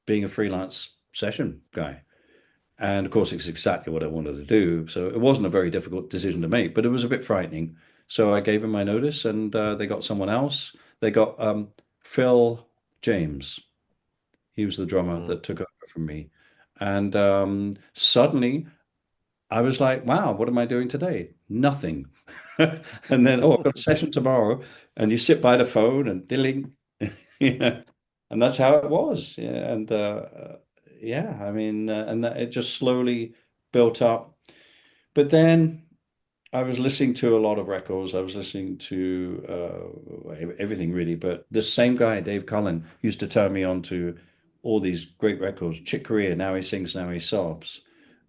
Speaker 2: being a freelance session guy? And of course, it's exactly what I wanted to do. So it wasn't a very difficult decision to make, but it was a bit frightening. So I gave him my notice, and they got someone else. They got Phil James. He was the drummer
Speaker 1: Mm.
Speaker 2: that took over from me. And suddenly I was like, wow, what am I doing today? Nothing. And then, oh, I've got a session tomorrow. And you sit by the phone and dilling, yeah. And that's how it was. Yeah. And yeah, I mean, and that, it just slowly built up. But then I was listening to a lot of records. I was listening to everything really. But this same guy, Dave Cullen, used to turn me on to all these great records. Chick Corea, Now He Sings, Now He Sobs,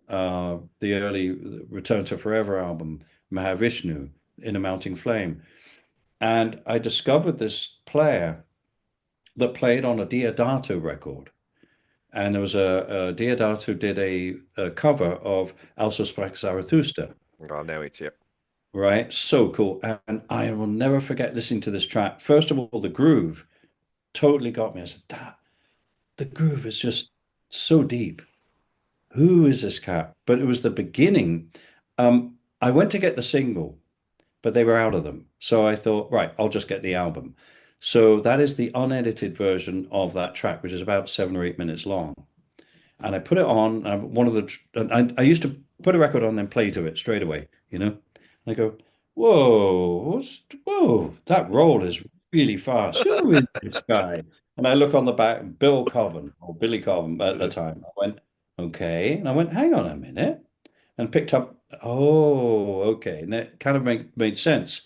Speaker 2: the early Return to Forever album, Mahavishnu, In a Mounting Flame. And I discovered this player that played on a Diodato record. And there was a Diodato did a cover of Also Sprach Zarathustra,
Speaker 1: I know it, yeah.
Speaker 2: right? So cool. And I will never forget listening to this track. First of all, the groove totally got me. I said, that, the groove is just so deep. Who is this cat? But it was the beginning. I went to get the single, but they were out of them. So I thought, right, I'll just get the album. So that is the unedited version of that track, which is about 7 or 8 minutes long. And I put it on. One of the, and I used to put a record on and play to it straight away, you know. And I go, whoa, that roll is really fast. Who is this guy? And I look on the back, Bill Cobham or Billy Cobham at the time. I went, okay. And I went, hang on a minute, and picked up, oh, okay. And that kind of made sense.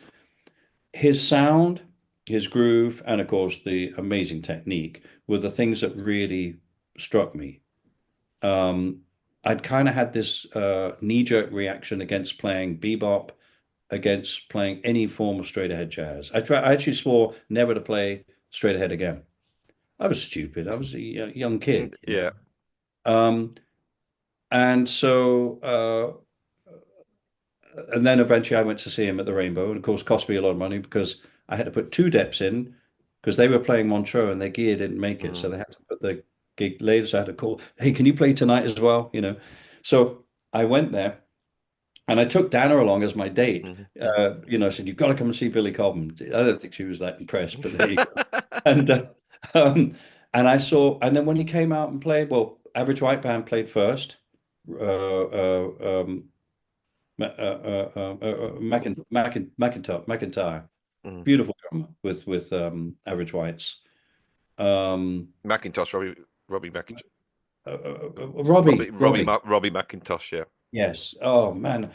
Speaker 2: His sound, his groove, and of course the amazing technique were the things that really struck me. Um, I'd kind of had this knee-jerk reaction against playing bebop, against playing any form of straight ahead jazz. I actually swore never to play straight ahead again. I was stupid. I was a young
Speaker 1: Mm.
Speaker 2: kid, you
Speaker 1: Yeah.
Speaker 2: know. And so and then eventually I went to see him at the Rainbow, and of course cost me a lot of money because I had to put two deps in because they were playing Montreux and their gear didn't make it,
Speaker 1: Mm.
Speaker 2: so they had to put the gig later. So I had to call, hey, can you play tonight as well? You know, so I went there and I took Dana along as my date.
Speaker 1: Mhm.
Speaker 2: You know, I said you've got to come and see Billy Cobham. I don't think she was that impressed, but there you go. And um, and I saw, and then when he came out and played, well, Average White Band played first. McIntyre,
Speaker 1: Mm.
Speaker 2: beautiful drummer with Average Whites. Um,
Speaker 1: Macintosh, Robbie McIntosh,
Speaker 2: Robbie,
Speaker 1: Robbie McIntosh, yeah.
Speaker 2: yes. Oh man,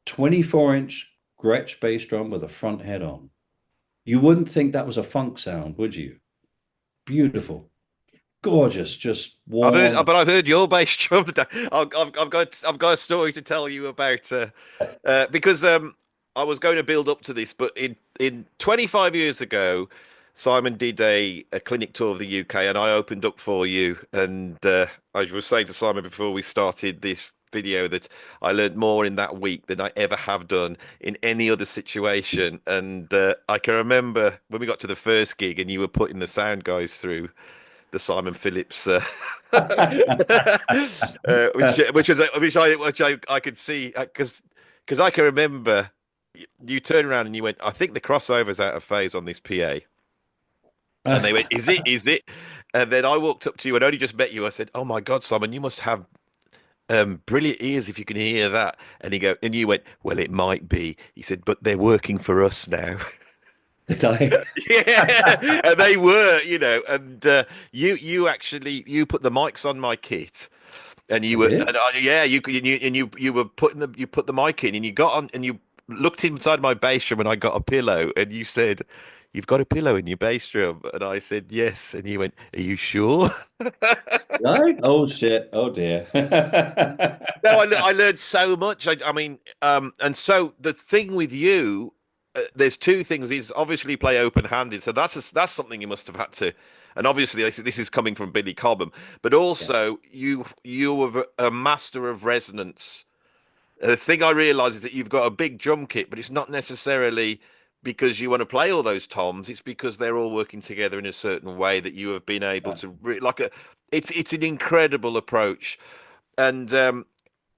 Speaker 2: 24-inch Gretsch bass drum with a front head on. You wouldn't think that was a funk sound, would you? Beautiful. gorgeous, just
Speaker 1: I've heard,
Speaker 2: warm.
Speaker 1: but I've heard your bass drum. I've got a story to tell you about because I was going to build up to this, but in 25 years ago, Simon did a clinic tour of the UK, and I opened up for you. And I was saying to Simon before we started this video that I learned more in that week than I ever have done in any other situation. And I can remember when we got to the first gig, and you were putting the sound guys through the Simon Phillips, which I could see because I can remember you turned around and you went, I think the crossover's out of phase on this PA. And they went, is it? Is it? And then I walked up to you and only just met you. I said, oh my God, Simon, you must have brilliant ears if you can hear that. And you went, well, it might be. He said, but they're working for us now.
Speaker 2: Did I?
Speaker 1: Yeah, and they were, and you actually you put the mics on my kit, and
Speaker 2: I
Speaker 1: you were,
Speaker 2: did.
Speaker 1: and yeah, you were putting you put the mic in, and you got on, and you looked inside my bass drum, and I got a pillow, and you said, "You've got a pillow in your bass drum," and I said, "Yes," and you went, "Are you sure?"
Speaker 2: Did I? Oh shit. Oh dear.
Speaker 1: No, I learned so much. I mean, and so the thing with you, there's two things. Is obviously play open-handed, so that's something you must have had to. And obviously, this is coming from Billy Cobham, but
Speaker 2: Yeah.
Speaker 1: also you were a master of resonance. The thing I realise is that you've got a big drum kit, but it's not necessarily because you want to play all those toms. It's because they're all working together in a certain way that you have been able
Speaker 2: Yeah.
Speaker 1: to like a. It's an incredible approach. And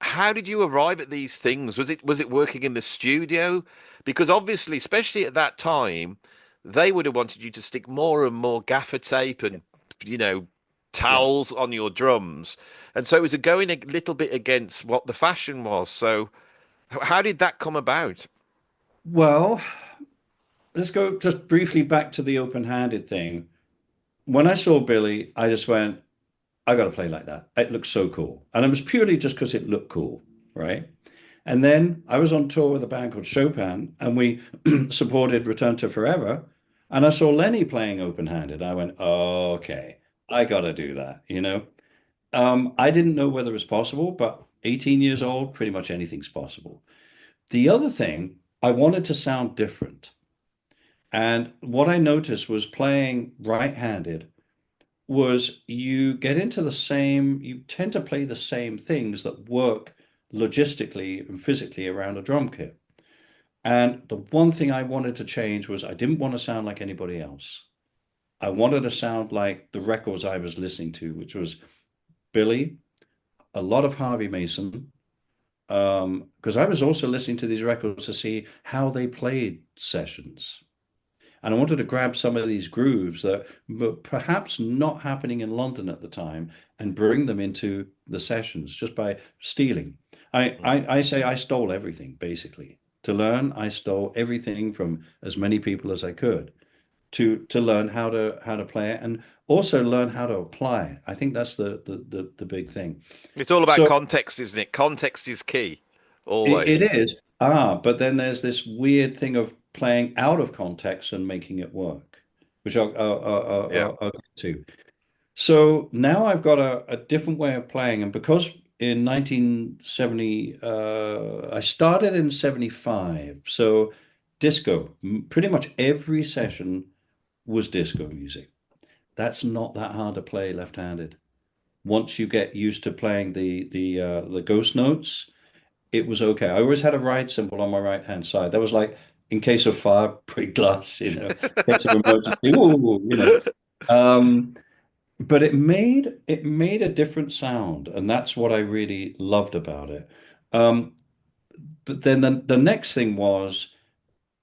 Speaker 1: how did you arrive at these things? Was it working in the studio? Because obviously, especially at that time, they would have wanted you to stick more and more gaffer tape and you know
Speaker 2: Yeah.
Speaker 1: towels on your drums, and so it was going a little bit against what the fashion was. So how did that come about?
Speaker 2: Well, let's go just briefly back to the open-handed thing. When I saw Billy, I just went, I got to play like that. It looks so cool. And it was purely just because it looked cool, right? And then I was on tour with a band called Chopin, and we supported Return to Forever. And I saw Lenny playing open-handed. I went, oh, okay, I got to do that, you know? I didn't know whether it was possible, but 18 years old, pretty much anything's possible. The other thing, I wanted to sound different. And what I noticed was playing right-handed was you get into the same, you tend to play the same things that work logistically and physically around a drum kit. And the one thing I wanted to change was I didn't want to sound like anybody else. I wanted to sound like the records I was listening to, which was Billy, a lot of Harvey Mason, because I was also listening to these records to see how they played sessions. And I wanted to grab some of these grooves that were perhaps not happening in London at the time and bring them into the sessions just by stealing. I say I stole everything basically. To learn, I stole everything from as many people as I could to learn how to play it and also learn how to apply it. I think that's the big thing.
Speaker 1: It's all about
Speaker 2: So
Speaker 1: context, isn't it? Context is key,
Speaker 2: it
Speaker 1: always.
Speaker 2: is. But then there's this weird thing of playing out of context and making it work, which
Speaker 1: Yeah.
Speaker 2: I'll get to. So now I've got a different way of playing, and because in 1970, I started in 75, so disco, pretty much every session was disco music. That's not that hard to play left-handed. Once you get used to playing the ghost notes, it was okay. I always had a ride cymbal on my right hand side. That was like in case of fire, break glass, in case of emergency, ooh, Um, but it made a different sound, and that's what I really loved about it. Um, but then the next thing was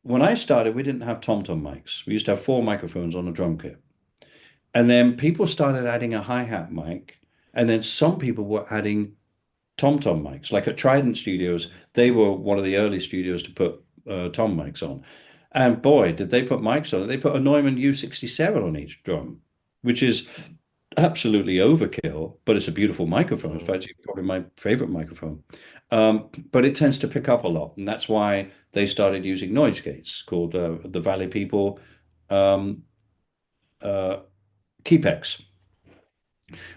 Speaker 2: when I started, we didn't have tom-tom mics. We used to have four microphones on a drum kit. And then people started adding a hi-hat mic, and then some people were adding tom-tom mics. Like at Trident Studios, they were one of the early studios to put tom mics on. And boy, did they put mics on it. They put a Neumann U67 on each drum, which is absolutely overkill, but it's a beautiful microphone. In fact, it's probably my favorite microphone. But it tends to pick up a lot, and that's why they started using noise gates called the Valley People um, uh, Keepex.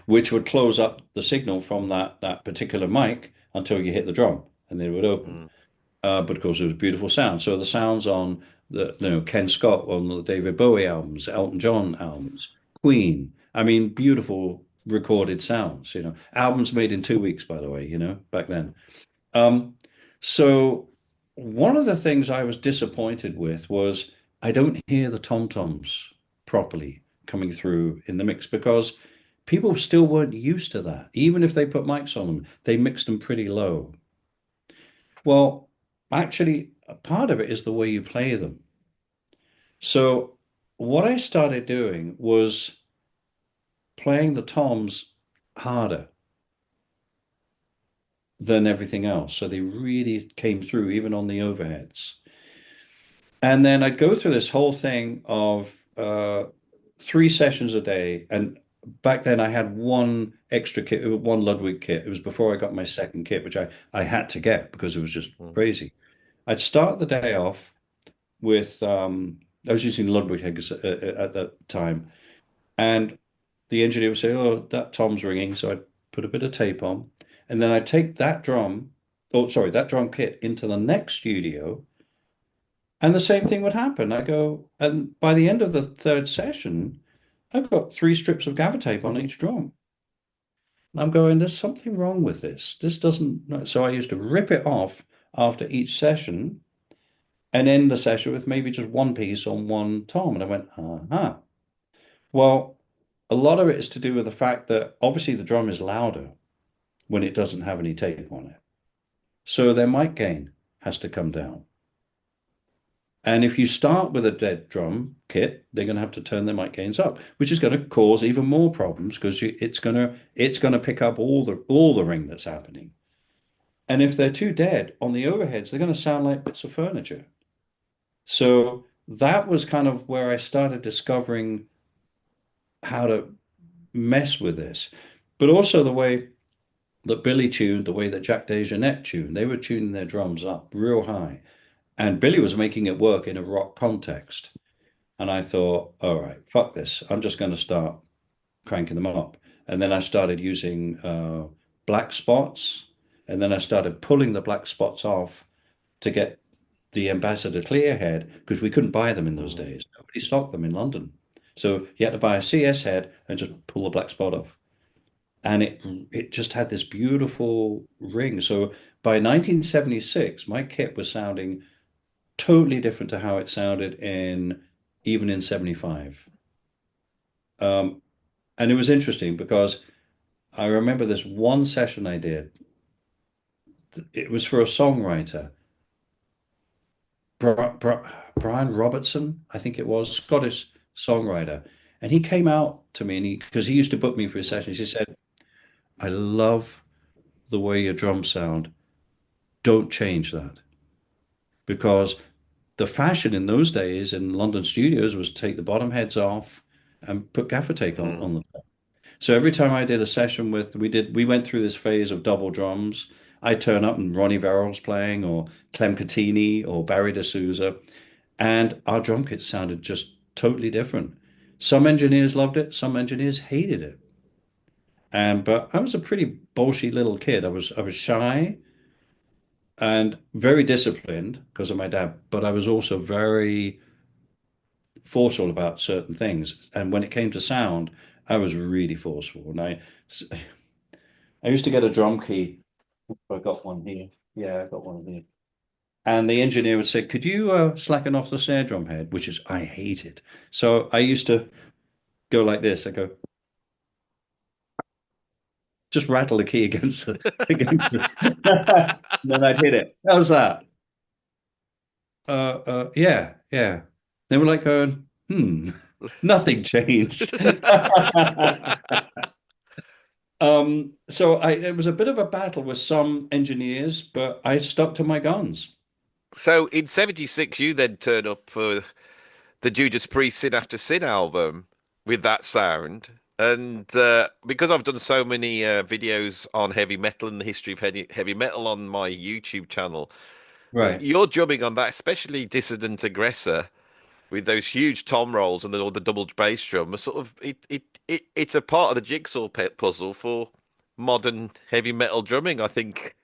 Speaker 2: which would close up the signal from that particular mic until you hit the drum, and then it would open.
Speaker 1: Mm,
Speaker 2: But of course, it was beautiful sound. So the sounds on Ken Scott on the David Bowie albums, Elton John albums, Queen. I mean, beautiful recorded sounds. Albums made in 2 weeks, by the way. Back then. Um, so one of the things I was disappointed with was I don't hear the tom-toms properly coming through in the mix because people still weren't used to that. Even if they put mics on them, they mixed them pretty low. Well, actually, a part of it is the way you play them. So what I started doing was playing the toms harder than everything else. So they really came through even on the overheads. And then I'd go through this whole thing of 3 sessions a day. And back then I had one extra kit, one Ludwig kit. It was before I got my second kit, which I had to get because it was just
Speaker 1: mm,
Speaker 2: crazy. I'd start the day off with, I was using Ludwig heads at that time. And the engineer would say, "Oh, that tom's ringing." So I'd put a bit of tape on. And then I'd take that drum, oh, sorry, that drum kit into the next studio. And the same thing would happen. I go, and by the end of the third session, I've got 3 strips of gaffer tape on each drum. And I'm going, there's something wrong with this. This doesn't. So I used to rip it off after each session and end the session with maybe just one piece on one tom. And I went, uh-huh. Well, a lot of it is to do with the fact that obviously the drum is louder when it doesn't have any tape on it. So their mic gain has to come down. And if you start with a dead drum kit, they're going to have to turn their mic gains up, which is going to cause even more problems because it's going to pick up all the ring that's happening. And if they're too dead on the overheads, they're going to sound like bits of furniture. So that was kind of where I started discovering how to mess with this, but also the way that Billy tuned, the way that Jack DeJohnette tuned. They were tuning their drums up real high, and Billy was making it work in a rock context. And I thought, all right, fuck this. I'm just going to start cranking them up. And then I started using black spots. And then I started pulling the black spots off to get the Ambassador Clear head because we couldn't buy them in those
Speaker 1: mm.
Speaker 2: days. Nobody stocked them in London. So you had to buy a CS head and just pull the black spot off. And it just had this beautiful ring. So by 1976, my kit was sounding totally different to how it sounded in even in 75. Um, and it was interesting because I remember this one session I did. It was for a songwriter, Brian Robertson, I think it was, Scottish songwriter. And he came out to me and because he used to book me for his sessions, he said, I love the way your drums sound. Don't change that. Because the fashion in those days in London studios was take the bottom heads off and put gaffer tape on,
Speaker 1: Mm.
Speaker 2: on them. So every time I did a session we went through this phase of double drums. I turn up and Ronnie Verrill's playing, or Clem Catini, or Barry D'Souza, and our drum kit sounded just totally different. Some engineers loved it, some engineers hated it. And but I was a pretty bolshy little kid. I was shy and very disciplined because of my dad, but I was also very forceful about certain things. And when it came to sound, I was really forceful. And I used to get a drum key. I got one here. Yeah, I got one here. And the engineer would say, "Could you slacken off the snare drum head?" Which is I hated. So I used to go like this. I go just rattle the key against the against the, and then I'd hit it. How's that? Yeah, yeah. They were like going, nothing changed. So it was a bit of a battle with some engineers, but I stuck to my guns.
Speaker 1: So in 76, you then turn up for the Judas Priest Sin After Sin album with that sound. And because I've done so many videos on heavy metal and the history of heavy metal on my YouTube channel,
Speaker 2: Right.
Speaker 1: you're jumping on that, especially Dissident Aggressor. with those huge tom rolls and all the double bass drum, are sort of it's a part of the jigsaw puzzle for modern heavy metal drumming. I think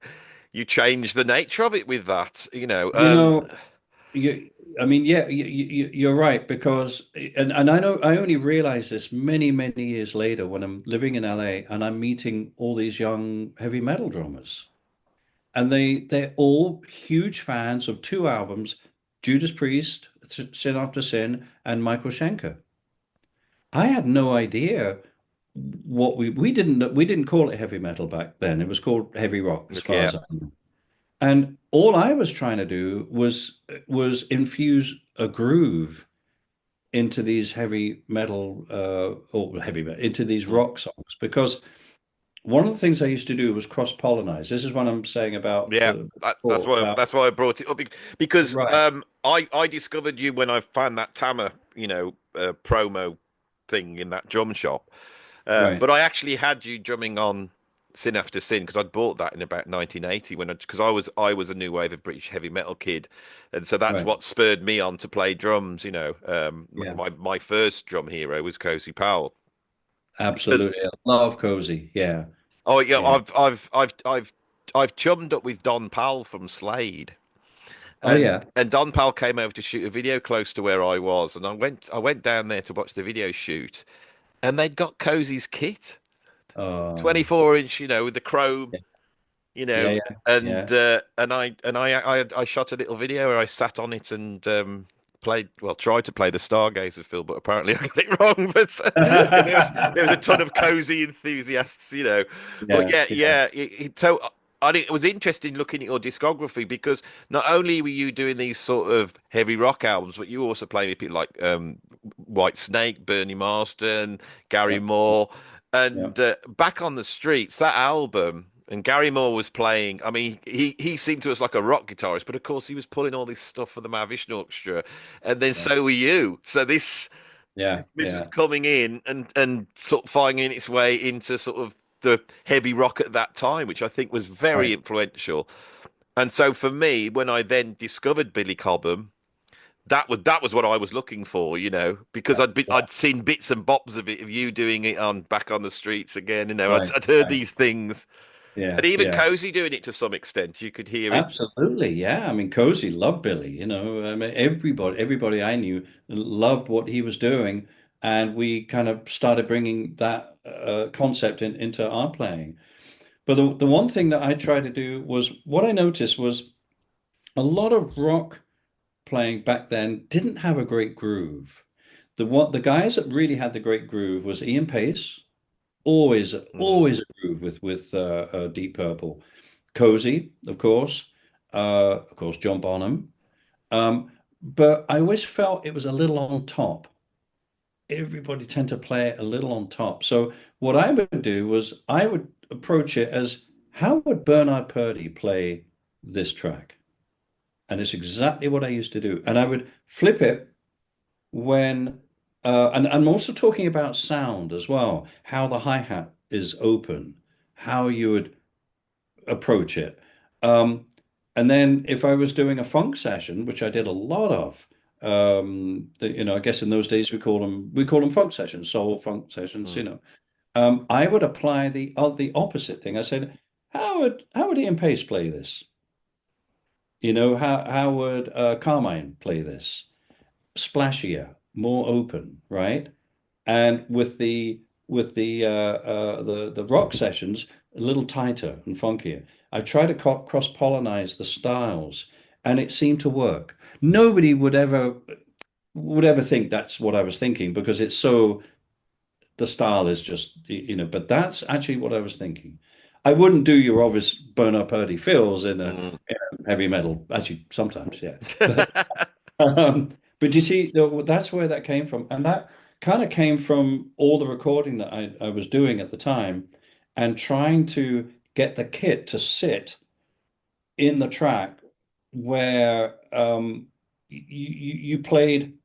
Speaker 1: you change the nature of it with that, you know.
Speaker 2: You know, you, I mean, yeah, you're right because, and I know I only realized this many, many years later when I'm living in LA and I'm meeting all these young heavy metal drummers, and they're all huge fans of two albums, Judas Priest, Sin After Sin, and Michael Schenker. I had no idea what we didn't call it heavy metal back then. It was called heavy rock, as far
Speaker 1: Yeah,
Speaker 2: as I know. And all I was trying to do was infuse a groove into these heavy metal or heavy metal into these
Speaker 1: mm,
Speaker 2: rock songs because one of the things I used to do was cross-pollinize. This is what I'm saying about
Speaker 1: yeah.
Speaker 2: the
Speaker 1: That's
Speaker 2: before,
Speaker 1: why
Speaker 2: about
Speaker 1: I brought it up because
Speaker 2: right,
Speaker 1: I discovered you when I found that Tama, promo thing in that drum shop.
Speaker 2: right,
Speaker 1: But I actually had you drumming on Sin After Sin because I'd bought that in about 1980 because I was a new wave of British heavy metal kid, and so that's
Speaker 2: right.
Speaker 1: what spurred me on to play drums.
Speaker 2: Yeah,
Speaker 1: My first drum hero was Cozy Powell because
Speaker 2: absolutely. I love Cozy. Yeah,
Speaker 1: oh yeah,
Speaker 2: yeah.
Speaker 1: I've chummed up with Don Powell from Slade.
Speaker 2: Oh
Speaker 1: And
Speaker 2: yeah.
Speaker 1: and Don Powell came over to shoot a video close to where I was, and I went down there to watch the video shoot, and they'd got Cozy's kit,
Speaker 2: Uh,
Speaker 1: 24 inch, with the chrome, you
Speaker 2: yeah,
Speaker 1: know,
Speaker 2: yeah,
Speaker 1: and
Speaker 2: yeah.
Speaker 1: I shot a little video where I sat on it and tried to play the Stargazer, Phil, but apparently I got it wrong. But there was a ton of cozy enthusiasts. But
Speaker 2: Yeah,
Speaker 1: yeah,
Speaker 2: yeah,
Speaker 1: yeah. So I think it was interesting looking at your discography because not only were you doing these sort of heavy rock albums, but you were also playing with people like White Snake, Bernie Marsden, Gary
Speaker 2: yeah,
Speaker 1: Moore.
Speaker 2: yeah,
Speaker 1: And Back on the Streets, that album, and Gary Moore was playing. I mean, he seemed to us like a rock guitarist, but of course he was pulling all this stuff for the Mahavishnu Orchestra, and then
Speaker 2: yeah,
Speaker 1: so were you. So this
Speaker 2: yeah,
Speaker 1: this was
Speaker 2: yeah.
Speaker 1: coming in and sort of finding its way into sort of the heavy rock at that time, which I think was very
Speaker 2: Right.
Speaker 1: influential. And so for me, when I then discovered Billy Cobham, that was what I was looking for, because
Speaker 2: Yeah, yeah,
Speaker 1: I'd seen bits and bobs of it, of you doing it on Back on the Streets again,
Speaker 2: right,
Speaker 1: I'd heard
Speaker 2: right.
Speaker 1: these things, and
Speaker 2: Yeah,
Speaker 1: even
Speaker 2: yeah.
Speaker 1: Cozy doing it to some extent. You could hear it.
Speaker 2: Absolutely, yeah. I mean, Cozy loved Billy. I mean, everybody I knew loved what he was doing, and we kind of started bringing that concept into our playing. But the one thing that I tried to do was what I noticed was a lot of rock playing back then didn't have a great groove. The guys that really had the great groove was Ian Pace, always
Speaker 1: Mm,
Speaker 2: always a groove with Deep Purple. Cozy, of course, John Bonham. But I always felt it was a little on top. Everybody tend to play it a little on top. So what I would do was I would approach it as how would Bernard Purdie play this track? And it's exactly what I used to do. And I would flip it when, and I'm also talking about sound as well, how the hi-hat is open, how you would approach it. Um, and then if I was doing a funk session, which I did a lot of, I guess in those days we call them funk sessions, soul funk sessions.
Speaker 1: mm,
Speaker 2: I would apply the opposite thing. I said, how would Ian Pace play this? How would Carmine play this? Splashier, more open, right? And with the rock sessions, a little tighter and funkier. I try to cross-pollinize the styles, and it seemed to work. Nobody would ever think that's what I was thinking because it's so the style is just. But that's actually what I was thinking. I wouldn't do your obvious Bernard Purdie fills
Speaker 1: mm.
Speaker 2: in a heavy metal. Actually, sometimes, yeah. Um, but you see, that's where that came from. And that kind of came from all the recording that I was doing at the time and trying to get the kit to sit in the track where you played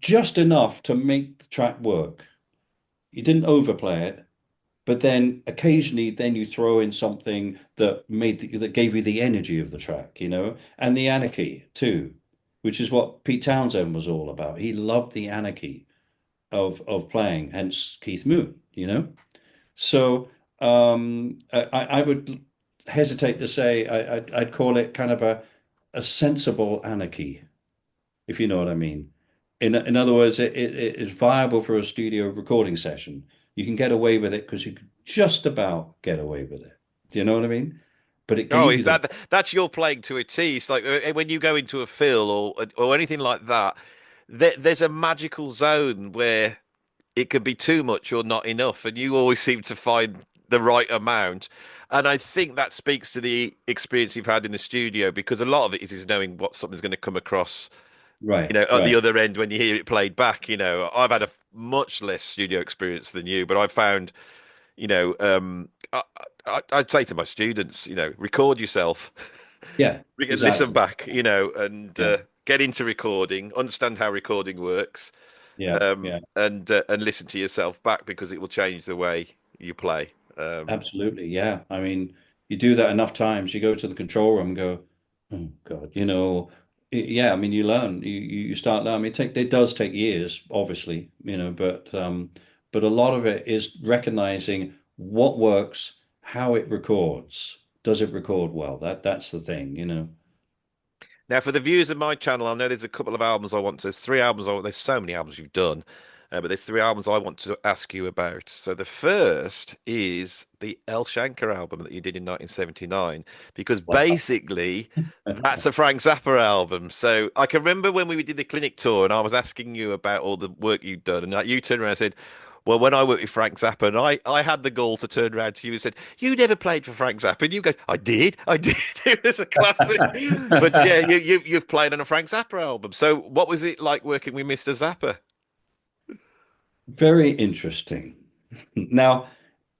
Speaker 2: just enough to make the track work. You didn't overplay it, but then occasionally then you throw in something that gave you the energy of the track, and the anarchy too. which is what Pete Townsend was all about. He loved the anarchy of playing, hence Keith Moon, you know? So I would hesitate to say I'd call it kind of a sensible anarchy, if you know what I mean. In other words, it is viable for a studio recording session. You can get away with it because you could just about get away with it. Do you know what I mean? But it
Speaker 1: Oh,
Speaker 2: gave
Speaker 1: is
Speaker 2: you the
Speaker 1: that's your playing to a T? It's like when you go into a fill or anything like that, there's a magical zone where it can be too much or not enough, and you always seem to find the right amount. And I think that speaks to the experience you've had in the studio, because a lot of it is knowing what something's going to come across,
Speaker 2: right,
Speaker 1: at the
Speaker 2: right.
Speaker 1: other end when you hear it played back. I've had a much less studio experience than you, but I've found, I'd say to my students, record yourself,
Speaker 2: Yeah,
Speaker 1: listen
Speaker 2: exactly.
Speaker 1: back, and
Speaker 2: Yeah,
Speaker 1: get into recording, understand how recording works,
Speaker 2: yeah, yeah.
Speaker 1: and listen to yourself back, because it will change the way you play.
Speaker 2: Absolutely, yeah. I mean, you do that enough times, you go to the control room and go, oh God, yeah. I mean, you learn, you start learning. I mean, it does take years, obviously, but a lot of it is recognizing what works, how it records. Does it record well? That's the thing.
Speaker 1: Now, for the viewers of my channel, I know there's a couple of albums I want to. There's three albums. There's so many albums you've done, but there's three albums I want to ask you about. So the first is the El Shankar album that you did in 1979, because
Speaker 2: Wow.
Speaker 1: basically that's a Frank Zappa album. So I can remember when we did the clinic tour, and I was asking you about all the work you'd done, and like, you turned around and said, well, when I worked with Frank Zappa, and I had the gall to turn around to you and said, "You never played for Frank Zappa," and you go, I did. It was a classic. But yeah, you've played on a Frank Zappa album. So what was it like working with Mr. Zappa?
Speaker 2: Very interesting. Now,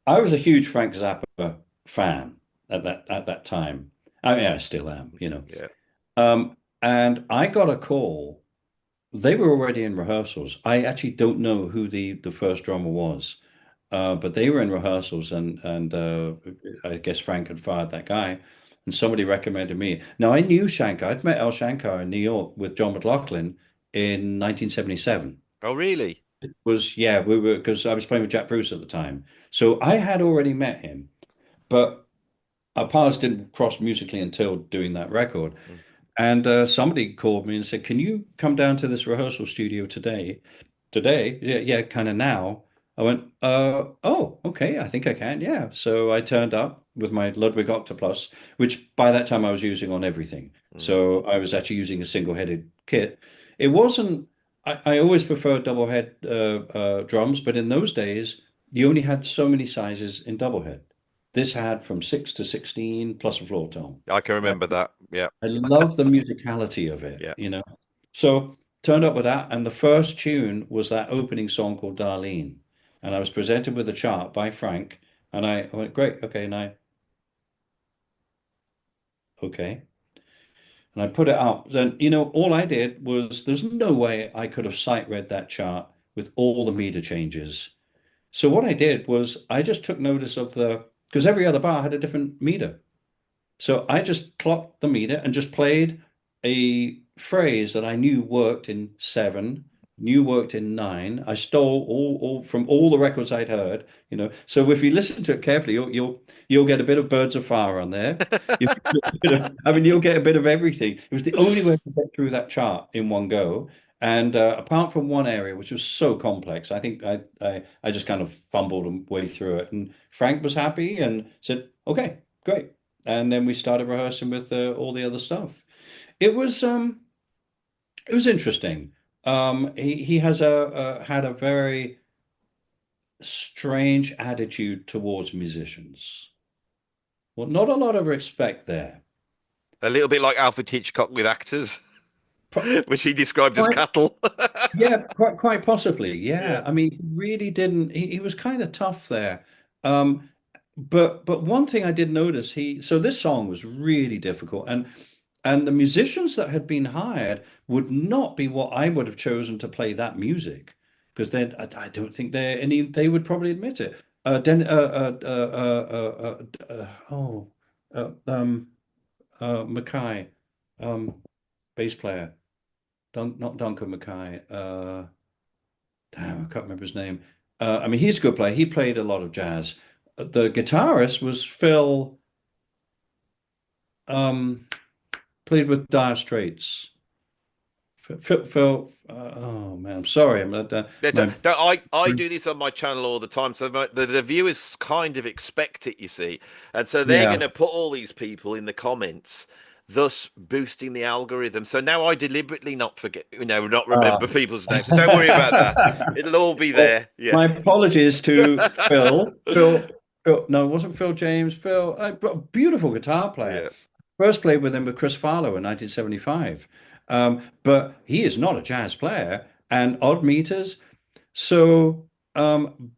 Speaker 2: I was a huge Frank Zappa fan at that time. I mean, I still am.
Speaker 1: Yeah.
Speaker 2: And I got a call. They were already in rehearsals. I actually don't know who the first drummer was, but they were in rehearsals, and I guess Frank had fired that guy, and somebody recommended me. Now I knew Shankar. I'd met El Shankar in New York with John McLaughlin in 1977.
Speaker 1: Oh, really?
Speaker 2: Was Yeah, we were because I was playing with Jack Bruce at the time, so I had already met him, but our paths didn't cross musically until doing that record.
Speaker 1: Mm.
Speaker 2: And somebody called me and said, "Can you come down to this rehearsal studio today?" Today? Yeah, yeah, kind of now. I went, oh, okay, I think I can. Yeah. So I turned up with my Ludwig Octopus, which by that time I was using on everything.
Speaker 1: Mm.
Speaker 2: So I was actually using a single-headed kit. It wasn't, I always preferred double head drums, but in those days, you only had so many sizes in double head. This had from 6 to 16 plus a floor tone.
Speaker 1: I can
Speaker 2: I,
Speaker 1: remember that. Yeah.
Speaker 2: I love the musicality of it,
Speaker 1: Yeah.
Speaker 2: you know. So turned up with that, and the first tune was that opening song called Darlene. And I was presented with a chart by Frank, and I went, great, okay, now, okay. And I put it up. Then, all I did was there's no way I could have sight read that chart with all the meter changes. So what I did was I just took notice of because every other bar had a different meter. So I just clocked the meter and just played a phrase that I knew worked in seven, knew worked in nine. I stole all from all the records I'd heard. So if you listen to it carefully, you'll get a bit of Birds of Fire on there. I mean, you'll get a bit of everything. It was the only way to get through that chart in one go. And apart from one area, which was so complex, I think I just kind of fumbled and way through it. And Frank was happy and said, "Okay, great." And then we started rehearsing with all the other stuff. It was um it was interesting. He has had a very strange attitude towards musicians. Well, not a lot of respect there.
Speaker 1: A little bit like Alfred Hitchcock with actors,
Speaker 2: Pro-
Speaker 1: which he described as
Speaker 2: Quite,
Speaker 1: cattle.
Speaker 2: yeah, quite possibly.
Speaker 1: Yeah.
Speaker 2: Yeah, I mean, he really didn't. He was kind of tough there. Um, but one thing I did notice, so this song was really difficult, and the musicians that had been hired would not be what I would have chosen to play that music, because then I don't think they would probably admit it. Oh, uh, um, Mackay, um, bass player. Not Duncan Mackay. Damn, I can't remember his name. I mean, he's a good player. He played a lot of jazz. The guitarist was Phil. Um, Played with Dire Straits. Phil. Oh man, I'm sorry. I'm not,
Speaker 1: Yeah,
Speaker 2: my.
Speaker 1: I do this on my channel all the time, so the viewers kind of expect it, you see, and so they're going
Speaker 2: Yeah.
Speaker 1: to put all these people in the comments, thus boosting the algorithm. So now I deliberately not forget, not
Speaker 2: Uh,
Speaker 1: remember people's names. So don't worry about that. It'll all be
Speaker 2: well,
Speaker 1: there. Yeah,
Speaker 2: my apologies to Phil. Phil. No, it wasn't Phil James. Phil, a beautiful guitar player.
Speaker 1: yeah.
Speaker 2: First played with him with Chris Farlow in 1975. But he is not a jazz player and odd meters. So, and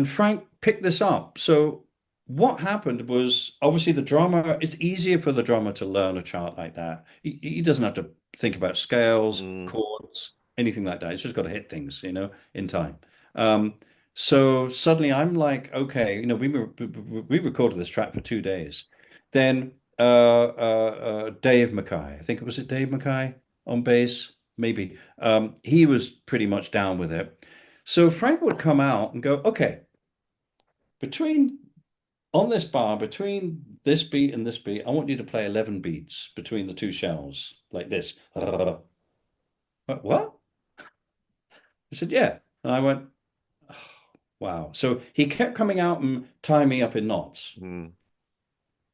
Speaker 2: Frank picked this up. So, what happened was obviously the drummer, it's easier for the drummer to learn a chart like that. He doesn't have to think about scales,
Speaker 1: Mm,
Speaker 2: chords, anything like that. He's just got to hit things, in time. Um, so suddenly I'm like, okay, we recorded this track for 2 days. Then Dave Mackay, I think it was it Dave Mackay on bass, maybe. He was pretty much down with it. So Frank would come out and go, okay, between on this bar, between this beat and this beat, I want you to play 11 beats between the two shells, like this. What? I said, yeah. And I went, oh, wow. So he kept coming out and tying me up in knots,
Speaker 1: mm.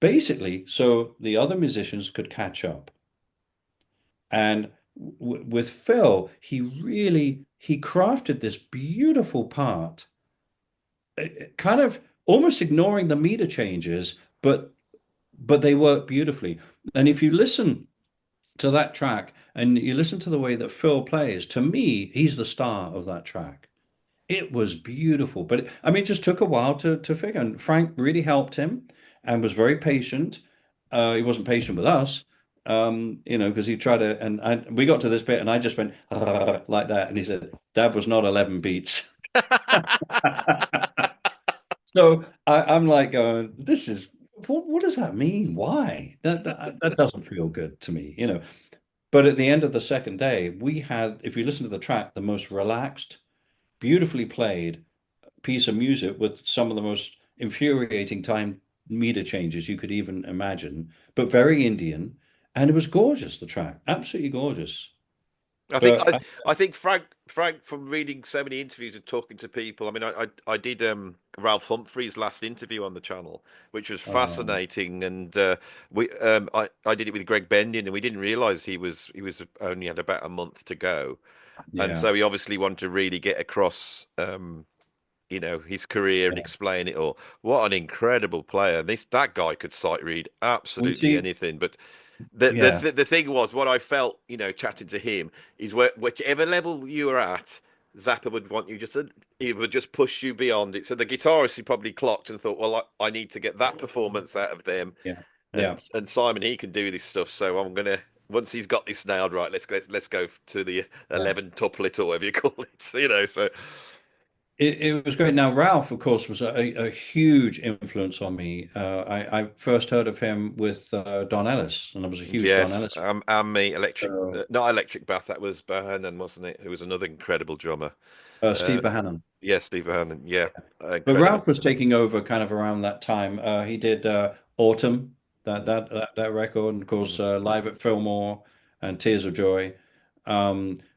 Speaker 2: basically, so the other musicians could catch up. And with Phil, he crafted this beautiful part, kind of almost ignoring the meter changes, but they work beautifully. And if you listen to that track and you listen to the way that Phil plays, to me, he's the star of that track. It was beautiful, but I mean, it just took a while to figure. And Frank really helped him and was very patient. He wasn't patient with us, because he tried to, and we got to this bit, and I just went like that, and he said that was not 11 beats. So I'm like going, this is what does that mean? Why? That doesn't feel good to me. But at the end of the second day, we had, if you listen to the track, the most relaxed, beautifully played piece of music with some of the most infuriating time meter changes you could even imagine, but very Indian. And it was gorgeous, the track, absolutely gorgeous. But
Speaker 1: I think Frank from reading so many interviews and talking to people. I mean, I did Ralph Humphrey's last interview on the channel, which was
Speaker 2: uh,
Speaker 1: fascinating, and I did it with Greg Bendin, and we didn't realize he was only had about a month to go, and
Speaker 2: yeah,
Speaker 1: so he obviously wanted to really get across his career and
Speaker 2: yeah.
Speaker 1: explain it all. What an incredible player! That guy could sight read
Speaker 2: We
Speaker 1: absolutely
Speaker 2: see,
Speaker 1: anything, but
Speaker 2: yeah,
Speaker 1: the thing was, what I felt, chatting to him, is whichever level you were at, Zappa would want you he would just push you beyond it. So the guitarist, he probably clocked and thought, well, I need to get that performance out of them,
Speaker 2: yeah, yeah,
Speaker 1: and Simon, he can do this stuff, so I'm gonna. Once he's got this nailed right, let's go to the
Speaker 2: yeah.
Speaker 1: 11 tuplet or whatever you call it. So
Speaker 2: It was great. Now, Ralph, of course, was a huge influence on me. I first heard of him with Don Ellis, and I was a huge Don
Speaker 1: yes,
Speaker 2: Ellis.
Speaker 1: and me,
Speaker 2: Uh,
Speaker 1: not electric bath. That was Bohannon, wasn't it? Who was another incredible drummer.
Speaker 2: Steve
Speaker 1: Uh,
Speaker 2: Bohannon.
Speaker 1: Yes, Steve Vernon. Yeah,
Speaker 2: But
Speaker 1: incredible.
Speaker 2: Ralph was taking over kind of around that time. He did Autumn, that record, and of course
Speaker 1: Mm.
Speaker 2: Live at Fillmore and Tears of Joy.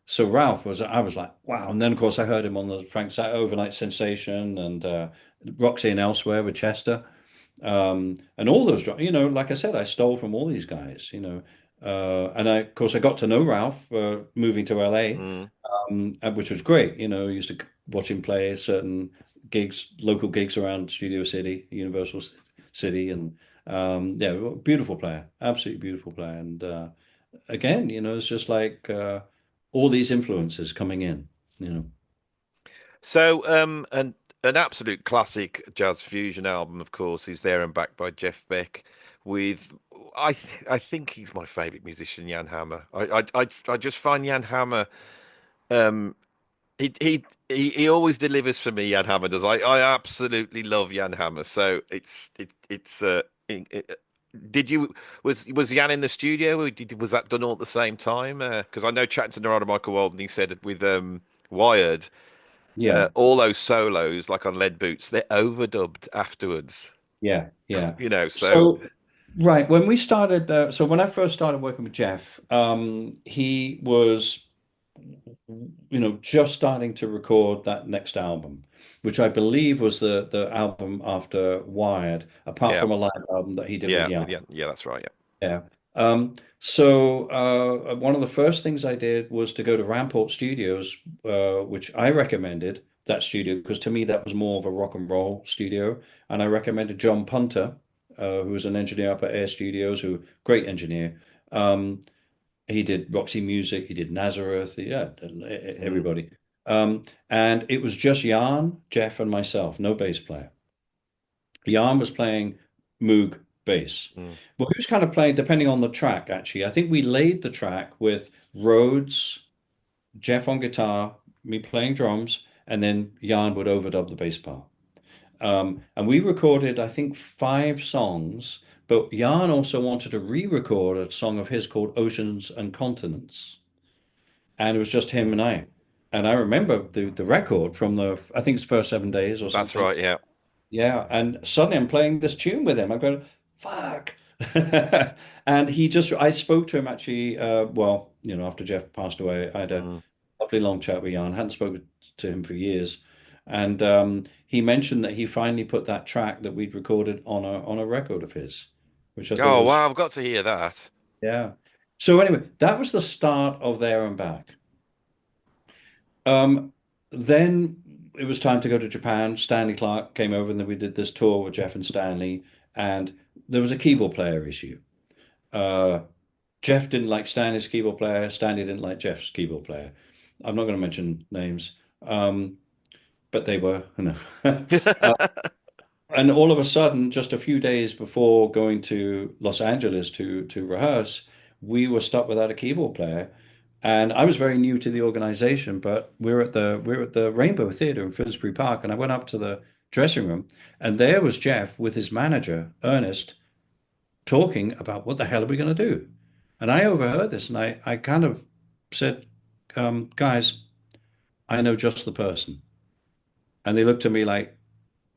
Speaker 2: So Ralph I was like, wow. And then of course I heard him on the Frank Zappa Overnight Sensation and Roxy and Elsewhere with Chester. And all those, like I said, I stole from all these guys. And of course I got to know Ralph moving to LA,
Speaker 1: Mm.
Speaker 2: which was great. I used to watch him play certain gigs, local gigs around Studio City, Universal City, and yeah, beautiful player, absolutely beautiful player. And again, it's just like all these influences coming in.
Speaker 1: So, and an absolute classic jazz fusion album, of course, is There and Back by Jeff Beck. With I think he's my favorite musician, Jan Hammer. I just find Jan Hammer. Um, he always delivers for me. Jan Hammer does. I absolutely love Jan Hammer. So it's did you was Jan in the studio? Or was that done all at the same time? Because I know chatting to Narada Michael Walden, he said that with Wired,
Speaker 2: Yeah,
Speaker 1: all those solos like on Lead Boots, they're overdubbed afterwards.
Speaker 2: yeah, yeah.
Speaker 1: You know, so
Speaker 2: So, right, when we started, so when I first started working with Jeff, he was, just starting to record that next album, which I believe was the album after Wired, apart
Speaker 1: yeah,
Speaker 2: from a live album that he did with
Speaker 1: yeah,
Speaker 2: Jan.
Speaker 1: with yeah, that's right.
Speaker 2: Yeah. So one of the first things I did was to go to Rampart Studios, which I recommended that studio because to me that was more of a rock and roll studio. And I recommended John Punter, who was an engineer up at Air Studios, who great engineer. Um, he did Roxy Music, he did Nazareth, yeah,
Speaker 1: Yeah.
Speaker 2: everybody. And it was just Jan, Jeff, and myself, no bass player. Jan was playing Moog bass.
Speaker 1: Mm.
Speaker 2: Well, he was kind of playing depending on the track, actually. I think we laid the track with Rhodes, Jeff on guitar, me playing drums, and then Jan would overdub the bass part. And we recorded, I think, 5 songs, but Jan also wanted to re-record a song of his called Oceans and Continents. And it was just him
Speaker 1: Mm.
Speaker 2: and I. And I remember the record from I think it's first 7 days or
Speaker 1: That's
Speaker 2: something.
Speaker 1: right. Yeah.
Speaker 2: Yeah, and suddenly I'm playing this tune with him. I'm going, fuck. And I spoke to him actually, well, after Jeff passed away, I had a
Speaker 1: Mm.
Speaker 2: lovely long chat with Jan. Hadn't spoken to him for years. And he mentioned that he finally put that track that we'd recorded on a record of his, which I thought
Speaker 1: Oh
Speaker 2: was,
Speaker 1: wow, I've got to hear that.
Speaker 2: yeah. So anyway, that was the start of There and Back. Um, then it was time to go to Japan. Stanley Clark came over, and then we did this tour with Jeff and Stanley. And there was a keyboard player issue. Uh, Jeff didn't like Stanley's keyboard player. Stanley didn't like Jeff's keyboard player. I'm not going to mention names, but they were. Uh, and all of a sudden, just a few days before going to Los Angeles to rehearse, we were stuck without a keyboard player. And I was very new to the organization, but we're at the Rainbow Theatre in Finsbury Park, and I went up to the dressing room, and there was Jeff with his manager, Ernest, talking about what the hell are we going to do? And I overheard this, and I kind of said, guys, I know just the person. And they looked at me like,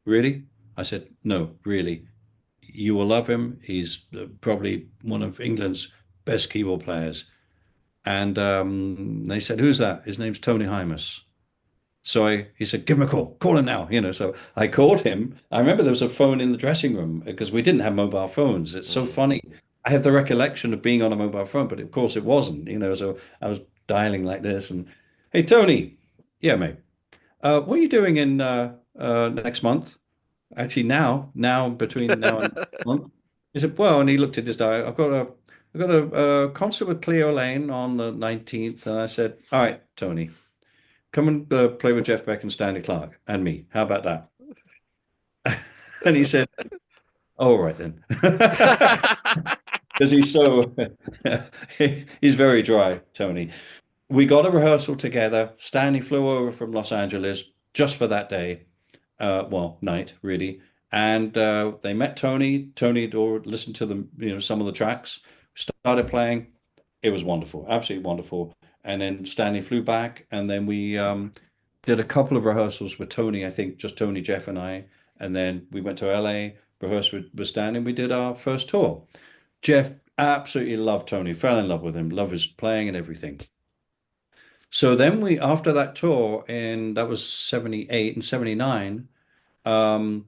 Speaker 2: really? I said, no, really. You will love him. He's probably one of England's best keyboard players. And they said, who's that? His name's Tony Hymas. So he said, give him a call. Call him now. So I called him. I remember there was a phone in the dressing room because we didn't have mobile phones. It's so
Speaker 1: Mm.
Speaker 2: funny. I have the recollection of being on a mobile phone, but of course it wasn't. So I was dialing like this and, hey, Tony. Yeah, mate. What are you doing in next month? Actually, now between now and month. He said, well, and he looked at his diary. I've got a concert with Cleo Lane on the 19th. And I said, all right, Tony, come and play with Jeff Beck and Stanley Clark and me. How about that? And he said, all right then. Because he's so, he's very dry, Tony. We got a rehearsal together. Stanley flew over from Los Angeles just for that day. Well, night really. And they met Tony. Tony had already listened to some of the tracks. Started playing. It was wonderful, absolutely wonderful. And then Stanley flew back, and then we did a couple of rehearsals with Tony. I think just Tony, Jeff, and I. And then we went to LA, rehearsed with Stanley. And we did our first tour. Jeff absolutely loved Tony, fell in love with him, loved his playing and everything. So then after that tour, and that was 78 and 79, um,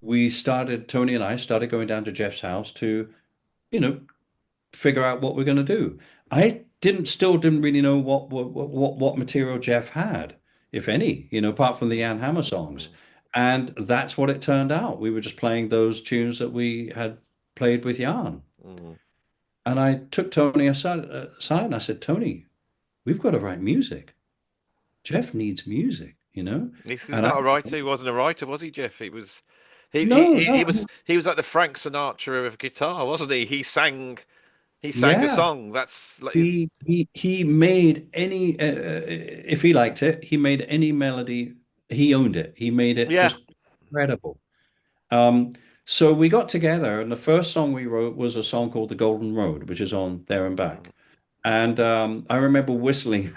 Speaker 2: Tony and I started going down to Jeff's house to, you know, figure out what we're going to do. Still didn't really know what material Jeff had, if any, apart from the Jan Hammer songs.
Speaker 1: Mm.
Speaker 2: And that's what it turned out. We were just playing those tunes that we had played with Jan.
Speaker 1: Mm.
Speaker 2: And I took Tony aside and I said, Tony, we've got to write music. Jeff needs music.
Speaker 1: He's
Speaker 2: And
Speaker 1: not a writer. He wasn't a writer, was he, Jeff? He was.
Speaker 2: no, no,
Speaker 1: He was like the Frank Sinatra of guitar, wasn't he? He sang a
Speaker 2: yeah.
Speaker 1: song. That's like
Speaker 2: He made any if he liked it, he made any melody. He owned it. He made it
Speaker 1: yeah.
Speaker 2: just incredible. Um, So we got together, and the first song we wrote was a song called "The Golden Road," which is on There and
Speaker 1: Mm.
Speaker 2: Back. And I remember whistling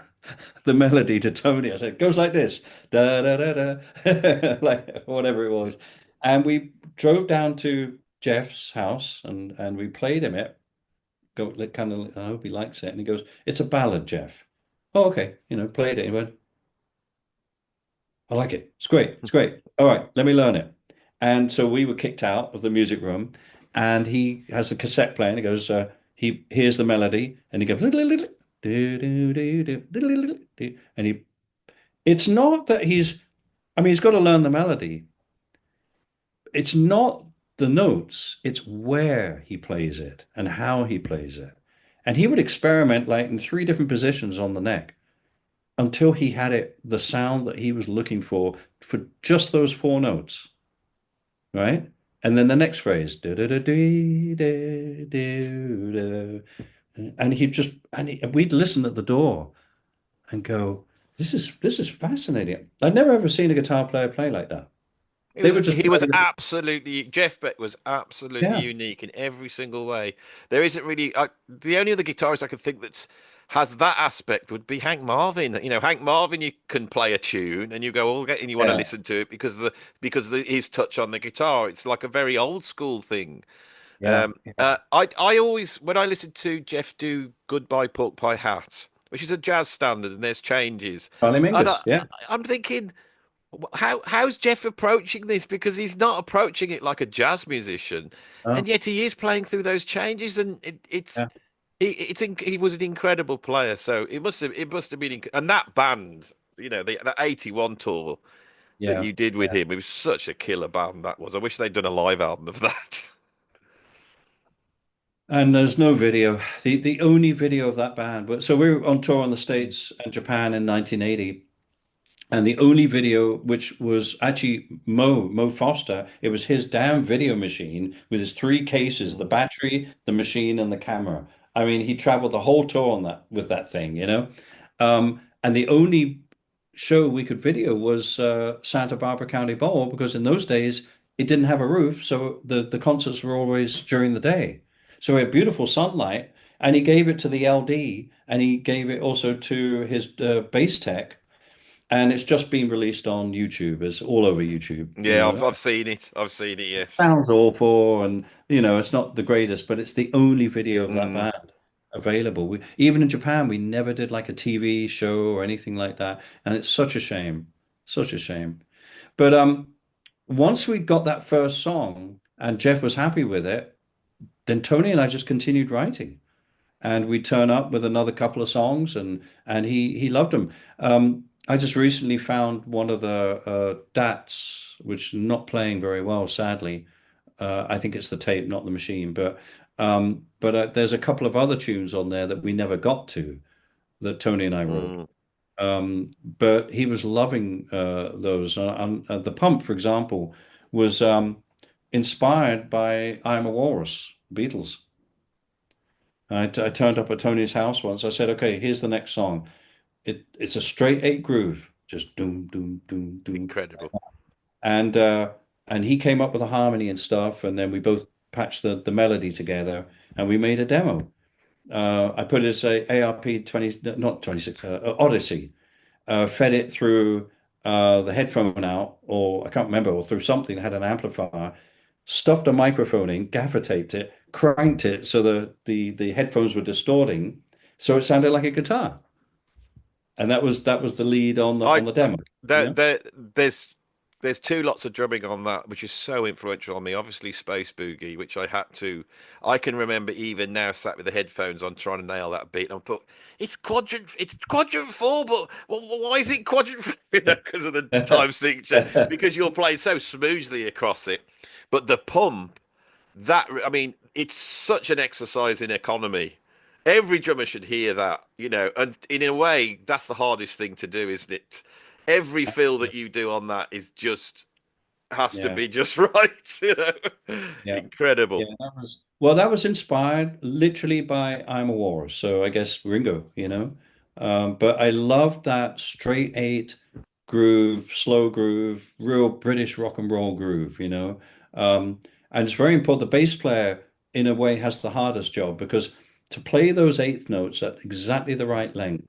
Speaker 2: the melody to Tony. I said, it goes like this, da da da da, like whatever it was. And we drove down to Jeff's house and we played him it. Go kind of, I hope he likes it. And he goes, it's a ballad, Jeff. Oh, okay. Played it. He went, I like it. It's great. It's great. All right, let me learn it. And so we were kicked out of the music room, and he has a cassette player. And he goes, he hears the melody, and he goes, do, do, do, do. And it's not that I mean, he's got to learn the melody. It's not the notes, it's where he plays it and how he plays it. And he would experiment like in three different positions on the neck until he had it, the sound that he was looking for just those four notes, right? And then the next phrase, and we'd listen at the door and go, this is fascinating. I'd never ever seen a guitar player play like that. They would just
Speaker 1: He was
Speaker 2: play the,
Speaker 1: absolutely Jeff Beck was absolutely
Speaker 2: yeah,
Speaker 1: unique in every single way. There isn't really the only other guitarist I can think that's has that aspect would be Hank Marvin. You know, Hank Marvin, you can play a tune and you go, oh, and you want to
Speaker 2: yeah,
Speaker 1: listen to it his touch on the guitar. It's like a very old school thing.
Speaker 2: yeah, yeah.
Speaker 1: I always when I listen to Jeff do Goodbye Pork Pie Hat, which is a jazz standard, and there's changes,
Speaker 2: Charlie
Speaker 1: and
Speaker 2: Mingus, yeah.
Speaker 1: I'm thinking. How's Jeff approaching this? Because he's not approaching it like a jazz musician, and
Speaker 2: Oh,
Speaker 1: yet he is playing through those changes, and
Speaker 2: yeah,
Speaker 1: he was an incredible player. So it must have been, and that band, that '81 tour that
Speaker 2: yeah.
Speaker 1: you did with
Speaker 2: Yeah.
Speaker 1: him, it was such a killer band that was. I wish they'd done a live album of that.
Speaker 2: And there's no video. The only video of that band. So we were on tour in the States and Japan in 1980. And the only video, which was actually Mo Foster, it was his damn video machine with his three cases, the
Speaker 1: Mm.
Speaker 2: battery, the machine, and the camera. I mean, he traveled the whole tour on that with that thing. And the only show we could video was Santa Barbara County Bowl because in those days it didn't have a roof, so the concerts were always during the day. So we had beautiful sunlight, and he gave it to the LD, and he gave it also to his bass tech, and it's just been released on YouTube. It's all over YouTube.
Speaker 1: Yeah, I've seen it. I've seen it. Yes.
Speaker 2: Sounds awful, and it's not the greatest, but it's the only video of that
Speaker 1: Mm.
Speaker 2: band available. Even in Japan, we never did like a TV show or anything like that, and it's such a shame, such a shame. But once we got that first song and Jeff was happy with it, then Tony and I just continued writing. And we'd turn up with another couple of songs, and he loved them. I just recently found one of the DATs, which is not playing very well, sadly. I think it's the tape, not the machine. But there's a couple of other tunes on there that we never got to that Tony and I wrote.
Speaker 1: Mm.
Speaker 2: But he was loving those. The Pump, for example, was inspired by "I Am a Walrus," Beatles. I turned up at Tony's house once. I said, "Okay, here's the next song. It's a straight eight groove, just doom, doom, doom, doom."
Speaker 1: Incredible.
Speaker 2: And he came up with a harmony and stuff, and then we both patched the melody together, and we made a demo. I put it as a ARP 20, not 26, Odyssey. Fed it through the headphone out, or I can't remember, or through something that had an amplifier, stuffed a microphone in, gaffer taped it, cranked it so the headphones were distorting, so it sounded like a guitar. And that was the lead on the
Speaker 1: I
Speaker 2: on the demo.
Speaker 1: there,
Speaker 2: Yeah.
Speaker 1: there there's two lots of drumming on that, which is so influential on me. Obviously, Space Boogie, which I can remember even now, sat with the headphones on, trying to nail that beat. And I thought it's quadrant four, but why is it quadrant four? Because of the time signature, because you're playing so smoothly across it. But the pump, I mean, it's such an exercise in economy. Every drummer should hear that, and in a way, that's the hardest thing to do, isn't it? Every fill that you do on that is just has to
Speaker 2: Yeah.
Speaker 1: be just right.
Speaker 2: Yeah. Yeah,
Speaker 1: Incredible.
Speaker 2: that was inspired literally by I'm a Walrus. So I guess Ringo. But I loved that straight eight groove, slow groove, real British rock and roll groove. And it's very important. The bass player, in a way, has the hardest job because to play those eighth notes at exactly the right length.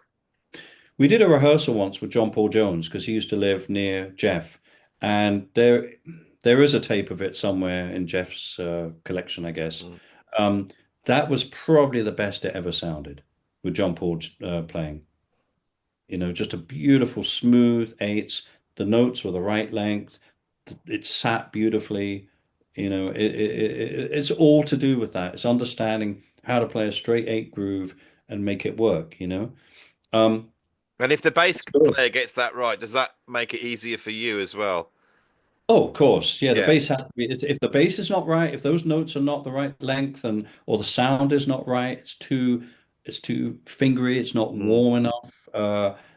Speaker 2: We did a rehearsal once with John Paul Jones because he used to live near Jeff, and there is a tape of it somewhere in Jeff's collection, I guess.
Speaker 1: Mm.
Speaker 2: Um, that was probably the best it ever sounded with John Paul playing. Just a beautiful, smooth eights. The notes were the right length. It sat beautifully. It's all to do with that. It's understanding how to play a straight eight groove and make it work. Um,
Speaker 1: And if the bass
Speaker 2: so
Speaker 1: player gets that right, does that make it easier for you as well?
Speaker 2: Oh, of course. Yeah, the
Speaker 1: Yeah.
Speaker 2: bass has to be, if the bass is not right, if those notes are not the right length and or the sound is not right, it's too fingery, it's not
Speaker 1: Mm.
Speaker 2: warm enough.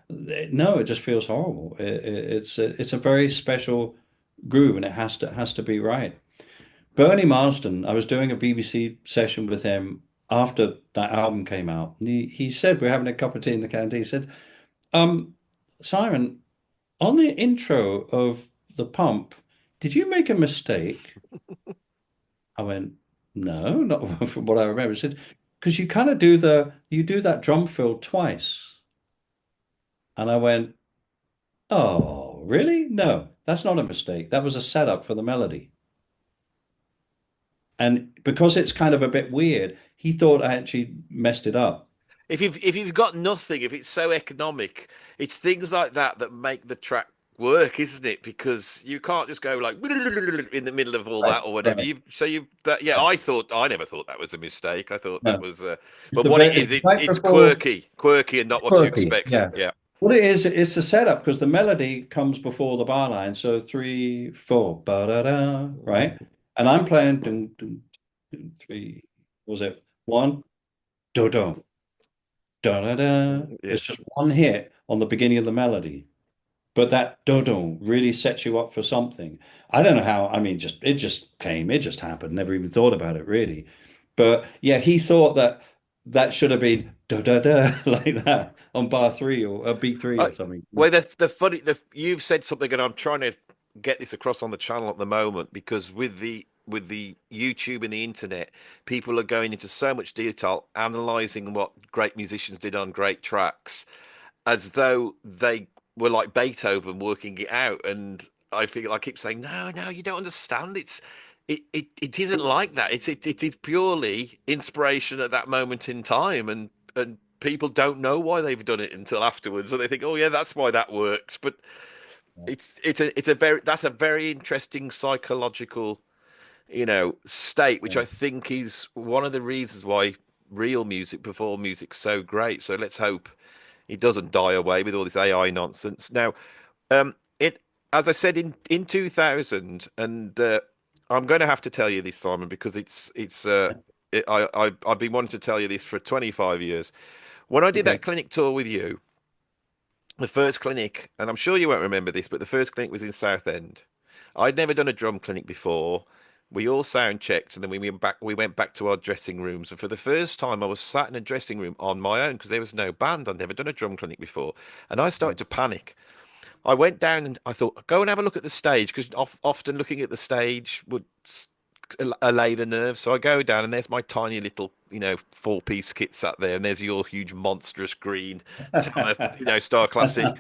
Speaker 2: No, it just feels horrible. It's a very special groove and it has to be right. Bernie Marsden, I was doing a BBC session with him after that album came out. And he said, we're having a cup of tea in the canteen. He said, um, Simon, on the intro of The Pump, did you make a mistake? I went, no, not from what I remember. He said, because you kind of do that drum fill twice. And I went, oh, really? No, that's not a mistake. That was a setup for the melody. And because it's kind of a bit weird, he thought I actually messed it up.
Speaker 1: If you've got nothing, if it's so economic, it's things like that that make the track work, isn't it? Because you can't just go like in the middle of all
Speaker 2: Right,
Speaker 1: that or whatever.
Speaker 2: right.
Speaker 1: You've that yeah.
Speaker 2: Yeah.
Speaker 1: I never thought that was a mistake. I thought that
Speaker 2: No,
Speaker 1: was,
Speaker 2: it's
Speaker 1: but
Speaker 2: a
Speaker 1: what it
Speaker 2: very,
Speaker 1: is,
Speaker 2: it's
Speaker 1: it's
Speaker 2: right
Speaker 1: it's
Speaker 2: before.
Speaker 1: quirky, and not what you
Speaker 2: Quirky,
Speaker 1: expect.
Speaker 2: yeah.
Speaker 1: Yeah.
Speaker 2: What it is, it's a setup because the melody comes before the bar line. So three, four, ba da da, right? And I'm playing dun, dun, dun, three. Was it one? Do do da da da.
Speaker 1: Yeah.
Speaker 2: It's just one hit on the beginning of the melody, but that do do really sets you up for something. I don't know how. I mean, just came, it just happened. Never even thought about it really. But yeah, he thought that should have been da da da like that on bar three or beat three
Speaker 1: I,
Speaker 2: or something.
Speaker 1: well, you've said something, and I'm trying to get this across on the channel at the moment because with the YouTube and the internet, people are going into so much detail, analyzing what great musicians did on great tracks, as though they were like Beethoven working it out. And I keep saying, no, no, you don't understand. It isn't like that. It is purely inspiration at that moment in time, and people don't know why they've done it until afterwards, so they think, oh yeah, that's why that works. But that's a very interesting psychological, state, which
Speaker 2: Yeah,
Speaker 1: I think is one of the reasons why real music, perform music's so great. So let's hope it doesn't die away with all this AI nonsense. Now, it as I said in 2000, and I'm going to have to tell you this, Simon, because I've been wanting to tell you this for 25 years. When I did
Speaker 2: okay.
Speaker 1: that clinic tour with you, the first clinic, and I'm sure you won't remember this, but the first clinic was in Southend. I'd never done a drum clinic before. We all sound checked, and then we went back to our dressing rooms. And for the first time, I was sat in a dressing room on my own because there was no band. I'd never done a drum clinic before, and I
Speaker 2: Yeah.
Speaker 1: started to panic. I went down and I thought, go and have a look at the stage because often looking at the stage would allay the nerves. So I go down and there's my tiny little, four-piece kit sat there, and there's your huge monstrous green tenor, Star Classic.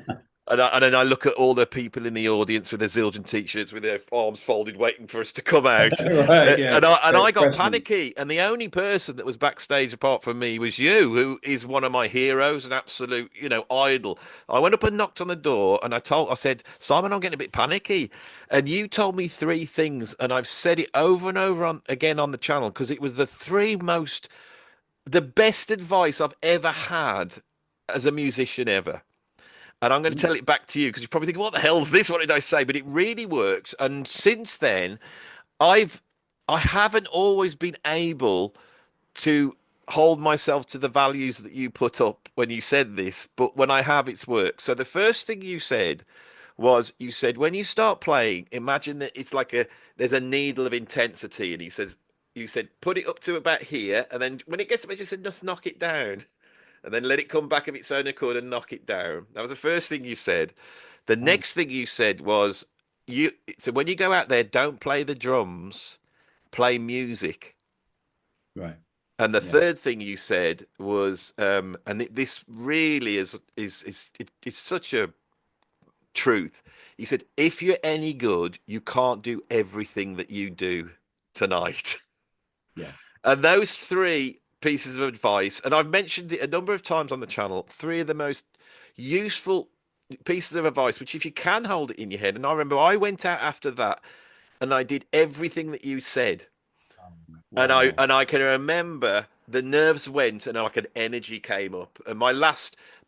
Speaker 1: And then I look at all the people in the audience with their Zildjian t-shirts with their arms folded, waiting for us to come out.
Speaker 2: Right, yeah.
Speaker 1: And I
Speaker 2: Great
Speaker 1: got
Speaker 2: question.
Speaker 1: panicky. And the only person that was backstage apart from me was you, who is one of my heroes, an absolute, idol. I went up and knocked on the door, and I said, Simon, I'm getting a bit panicky. And you told me three things, and I've said it over and over again on the channel because it was the best advice I've ever had as a musician ever. And I'm going to
Speaker 2: Mm.
Speaker 1: tell it back to you because you probably think, what the hell's this? What did I say? But it really works. And since then, I've I haven't always been able to hold myself to the values that you put up when you said this, but when I have, it's worked. So the first thing you said was, you said when you start playing, imagine that it's like there's a needle of intensity, and you said put it up to about here, and then when it gets up, you said just knock it down, and then let it come back of its own accord and knock it down. That was the first thing you said. The
Speaker 2: Oh,
Speaker 1: next thing you said was, you so when you go out there, don't play the drums play music.
Speaker 2: Right.
Speaker 1: And the
Speaker 2: Yeah.
Speaker 1: third thing you said was, and this really it's such a truth. You said, if you're any good, you can't do everything that you do tonight.
Speaker 2: Yeah.
Speaker 1: And those three pieces of advice, and I've mentioned it a number of times on the channel, three of the most useful pieces of advice, which if you can hold it in your head. And I remember I went out after that and I did everything that you said. And I
Speaker 2: Wow.
Speaker 1: and I can remember the nerves went and like an energy came up. And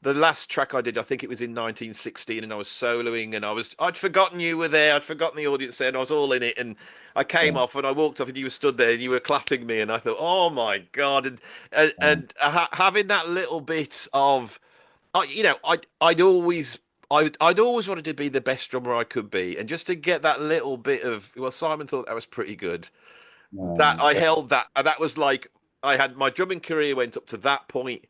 Speaker 1: the last track I did, I think it was in 1916, and I was soloing, and I'd forgotten you were there, I'd forgotten the audience there, and I was all in it. And I came
Speaker 2: Yeah.
Speaker 1: off and I walked off, and you were stood there and you were clapping me, and I thought, oh my God. And having that little bit of, I'd always wanted to be the best drummer I could be, and just to get that little bit of, well, Simon thought that was pretty good. That I
Speaker 2: Yeah.
Speaker 1: held that, and that was like I had my drumming career went up to that point,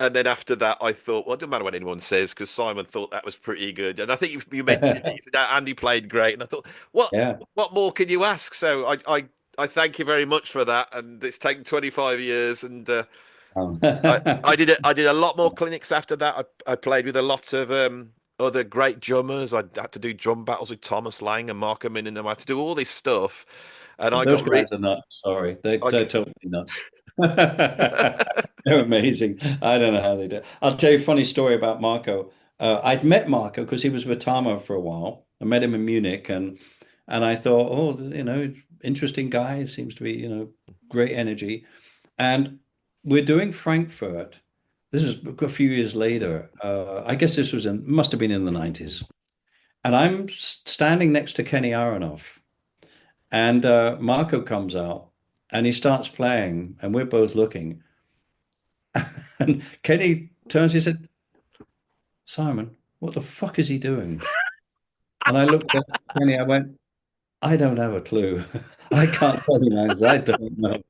Speaker 1: and then after that, I thought, well, it doesn't matter what anyone says because Simon thought that was pretty good, and I think you mentioned it. You said that Andy played great, and I thought,
Speaker 2: Yeah.
Speaker 1: what more can you ask? So I thank you very much for that, and it's taken 25 years, and
Speaker 2: Um,
Speaker 1: I did a lot more clinics after that. I played with a lot of other great drummers. I had to do drum battles with Thomas Lang and Mark Amin, and I had to do all this stuff, and I
Speaker 2: those
Speaker 1: got
Speaker 2: guys are nuts. Sorry.
Speaker 1: I,
Speaker 2: They're totally nuts. They're amazing. I don't know how they do. I'll tell you a funny story about Marco. I'd met Marco because he was with Tama for a while. I met him in Munich, and I thought, oh, interesting guy. Seems to be, great energy. And we're doing Frankfurt. This is a few years later. I guess this must have been in the 90s. And I'm standing next to Kenny Aronoff, and Marco comes out and he starts playing, and we're both looking. And Kenny turns, he said, Simon, what the fuck is he doing? And I looked at Kenny, I went, I don't have a clue. I can't tell you, man, 'cause I don't know.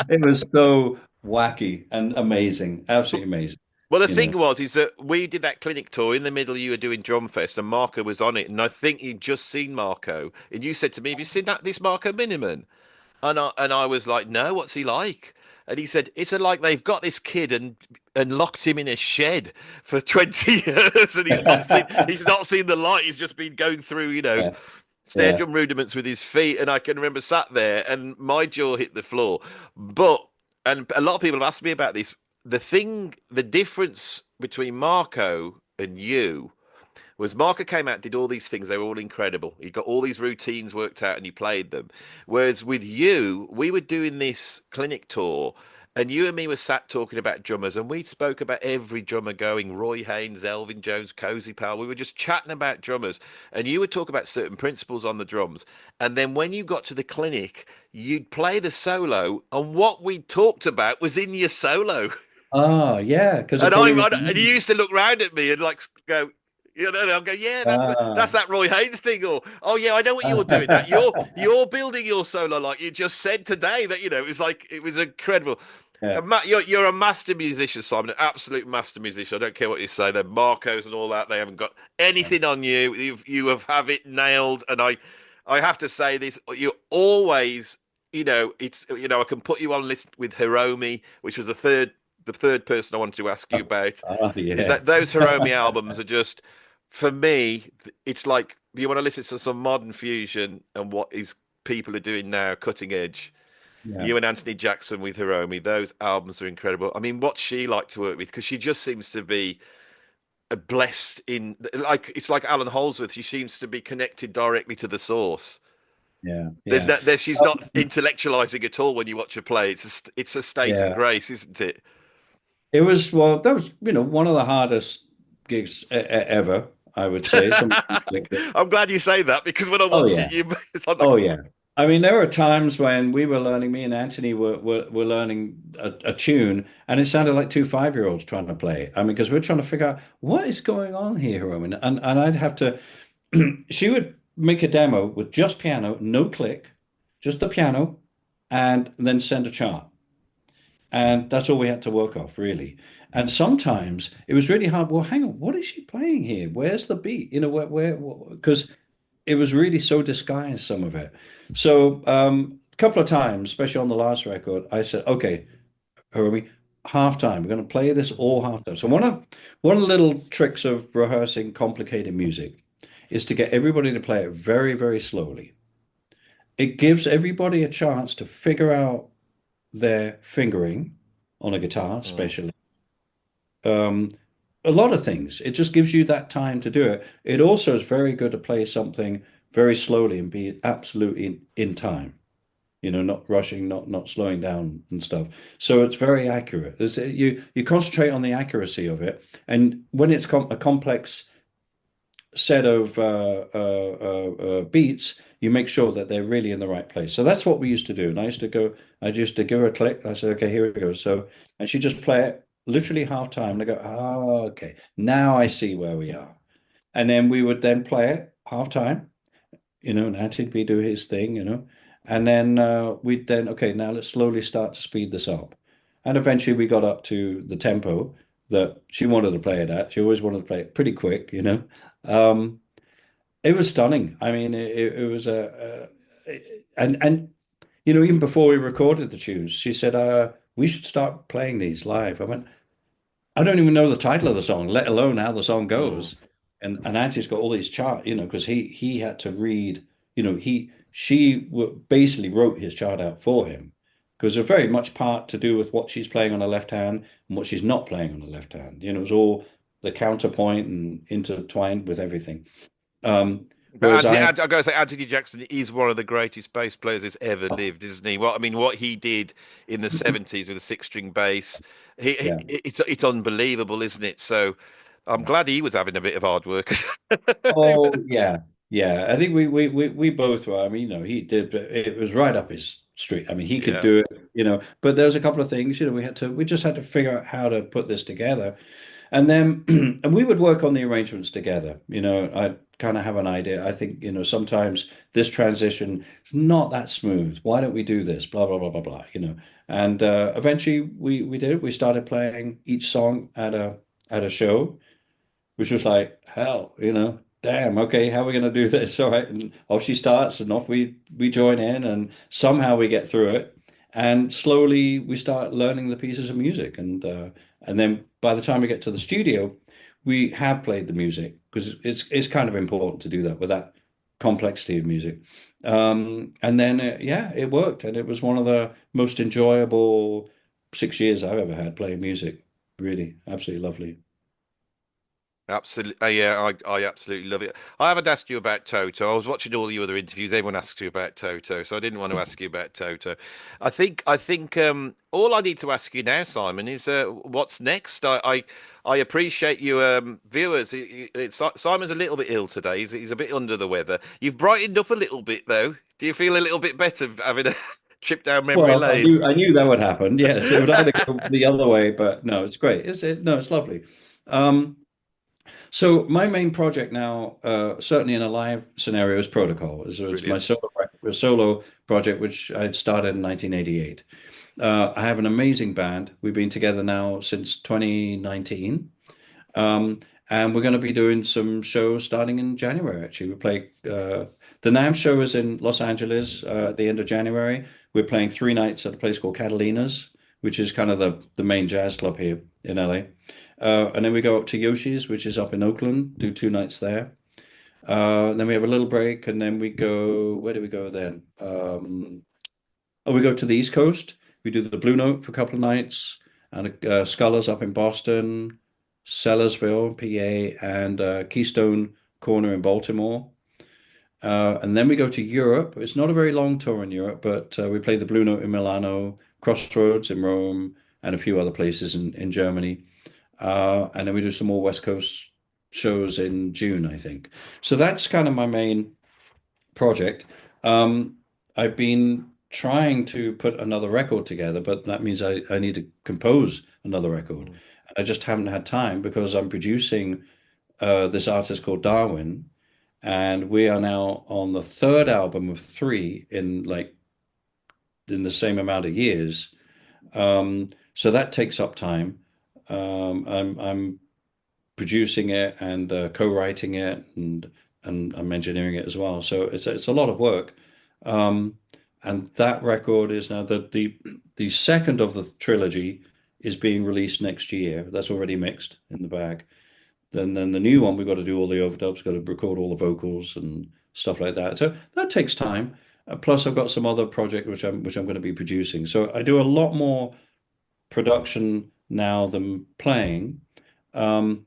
Speaker 2: It was so wacky and amazing, absolutely amazing.
Speaker 1: well, the
Speaker 2: You know,
Speaker 1: thing was, is that we did that clinic tour in the middle. You were doing Drumfest, and Marco was on it, and I think you'd just seen Marco, and you said to me, "Have you seen that this Marco Miniman?" And I was like, "No, what's he like?" And he said, "It's like they've got this kid and locked him in a shed for 20 years, and he's not seen the light. He's just been going through,
Speaker 2: yeah,
Speaker 1: snare
Speaker 2: yeah,
Speaker 1: drum rudiments with his feet." And I can remember sat there, and my jaw hit the floor. But and a lot of people have asked me about this. The difference between Marco and you was Marco came out, did all these things. They were all incredible. He got all these routines worked out and he played them. Whereas with you, we were doing this clinic tour and you and me were sat talking about drummers and we spoke about every drummer going, Roy Haynes, Elvin Jones, Cozy Powell. We were just chatting about drummers and you would talk about certain principles on the drums. And then when you got to the clinic, you'd play the solo and what we talked about was in your solo.
Speaker 2: oh yeah, because of
Speaker 1: And
Speaker 2: Fully
Speaker 1: and he used to look round at me and like go, and I'll go, yeah, that's
Speaker 2: Ah.
Speaker 1: that Roy Haynes thing, or oh yeah, I know what you're doing. That you're building your solo like you just said today. That it was like it was incredible.
Speaker 2: Yeah,
Speaker 1: And Matt, you're a master musician, Simon, an absolute master musician. I don't care what you say. The Marcos and all that, they haven't got anything on you. You have it nailed. And I have to say this: you always, it's I can put you on list with Hiromi, which was the third person I wanted to ask you about. Is
Speaker 2: yeah,
Speaker 1: that those Hiromi albums are just for me? It's like you want to listen to some modern fusion and what is people are doing now, cutting edge.
Speaker 2: yeah,
Speaker 1: You and Anthony Jackson with Hiromi, those albums are incredible. I mean, what's she like to work with? Because she just seems to be blessed in, like, it's like Alan Holdsworth. She seems to be connected directly to the source.
Speaker 2: yeah, yeah.
Speaker 1: She's not intellectualizing at all when you watch her play. It's a state of
Speaker 2: Yeah.
Speaker 1: grace, isn't it?
Speaker 2: It was, well, that was, one of the hardest gigs ever, I would say. Some, like,
Speaker 1: I'm glad you say that because when I
Speaker 2: oh
Speaker 1: watch it,
Speaker 2: yeah.
Speaker 1: you it's like,
Speaker 2: Oh yeah. I mean, there were times when we were learning, me and Anthony were learning a tune, and it sounded like two 5-year-olds trying to play. I mean, because we're trying to figure out what is going on here, Roman. And I'd have to, she would make a demo with just piano, no click, just the piano, and then send a chart. And that's all we had to work off, really. And sometimes it was really hard. Well, hang on, what is she playing here? Where's the beat? Because it was really so disguised, some of it. So a couple of times, especially on the last record, I said, okay, Hiromi, half time. We're going to play this all half time. So one of the little tricks of rehearsing complicated music is to get everybody to play it very, very slowly. It gives everybody a chance to figure out their fingering on a guitar,
Speaker 1: Mm.
Speaker 2: especially. Um, a lot of things. It just gives you that time to do it. It also is very good to play something very slowly and be absolutely in time. Not rushing, not slowing down and stuff. So it's very accurate. You concentrate on the accuracy of it, and when it's a complex set of beats, you make sure that they're really in the right place. So that's what we used to do. And I used to give her a click. I said, okay, here we go. So, and she just play it literally half time. And I go, oh, okay, now I see where we are. And then we would then play it half time, and Antid be do his thing, and then we'd then, okay, now let's slowly start to speed this up. And eventually we got up to the tempo that she wanted to play it at. She always wanted to play it pretty quick. Um, it was stunning. I mean, it was and even before we recorded the tunes, she said, we should start playing these live. I went, I don't even know the title of the song, let alone how the song
Speaker 1: Mm.
Speaker 2: goes. And Anti's got all these charts, because he had to read, she basically wrote his chart out for him because there's very much part to do with what she's playing on the left hand and what she's not playing on the left hand. It was all the counterpoint and intertwined with everything.
Speaker 1: But
Speaker 2: Whereas I,
Speaker 1: I've got to say, Anthony Jackson is one of the greatest bass players that's ever lived, isn't he? What he did in the '70s with a six-string bass,
Speaker 2: yeah.
Speaker 1: it's unbelievable, isn't it? So I'm glad he was having a bit of hard work.
Speaker 2: Oh yeah, yeah. I think we both were. I mean, he did, but it was right up his street. I mean, he could
Speaker 1: Yeah,
Speaker 2: do it. But there was a couple of things, we just had to figure out how to put this together, and then and we would work on the arrangements together. I'd kind of have an idea. I think, sometimes this transition is not that smooth. Why don't we do this? Blah blah blah blah blah. And eventually we did it. We started playing each song at a show, which was like hell, damn, okay, how are we going to do this? All right, and off she starts, and off we join in, and somehow we get through it, and slowly we start learning the pieces of music, and then by the time we get to the studio, we have played the music because it's kind of important to do that with that complexity of music. And then yeah, it worked, and it was one of the most enjoyable 6 years I've ever had playing music. Really, absolutely lovely.
Speaker 1: absolutely. Yeah, I absolutely love it. I haven't asked you about Toto. I was watching all the other interviews. Everyone asks you about Toto, so I didn't want to ask you about Toto. I think all I need to ask you now, Simon, is what's next. I appreciate you, viewers. Simon's a little bit ill today. He's a bit under the weather. You've brightened up a little bit though. Do you feel a little bit better having a trip down memory
Speaker 2: Well, I
Speaker 1: lane?
Speaker 2: knew I knew that would happen. Yes, it would either go the other way, but no, it's great. No, it's lovely. Um, so my main project now, certainly in a live scenario, is Protocol. It's my
Speaker 1: Brilliant.
Speaker 2: solo project, which I started in 1988. I have an amazing band. We've been together now since 2019. And we're going to be doing some shows starting in January, actually. We play the NAMM show is in Los Angeles at the end of January. We're playing 3 nights at a place called Catalina's, which is kind of the main jazz club here in LA. And then we go up to Yoshi's, which is up in Oakland, do 2 nights there. And then we have a little break, and then we go, where do we go then? Oh, we go to the East Coast. We do the Blue Note for a couple of nights, and Scholars up in Boston, Sellersville, PA, and Keystone Corner in Baltimore. And then we go to Europe. It's not a very long tour in Europe, but we play the Blue Note in Milano, Crossroads in Rome, and a few other places in Germany. And then we do some more West Coast shows in June, I think. So that's kind of my main project. Um, I've been trying to put another record together, but that means I need to compose another record. I just haven't had time because I'm producing this artist called Darwin, and we are now on the third album of three in the same amount of years. So that takes up time. I'm producing it and co-writing it, and and I'm engineering it as well. So it's a lot of work. Um, and that record is now the second of the trilogy is being released next year. That's already mixed in the bag. Then the new one, we've got to do all the overdubs, got to record all the vocals and stuff like that. So that takes time. Plus, I've got some other project which I'm going to be producing. So I do a lot more production now than playing. Um,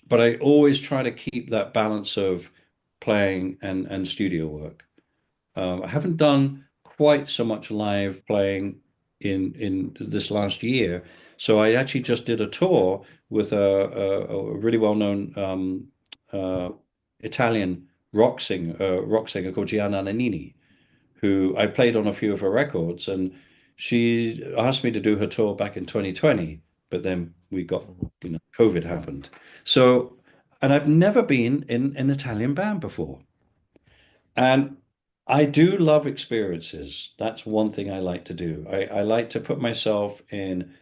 Speaker 2: but I always try to keep that balance of playing and studio work. I haven't done quite so much live playing in this last year. So I actually just did a tour with a really well-known uh, Italian rock singer called Gianna Nannini, who I played on a few of her records, and she asked me to do her tour back in 2020, but then we got, COVID happened. So, and I've never been in an Italian band before. And I do love experiences. That's one thing I like to do. I like to put myself in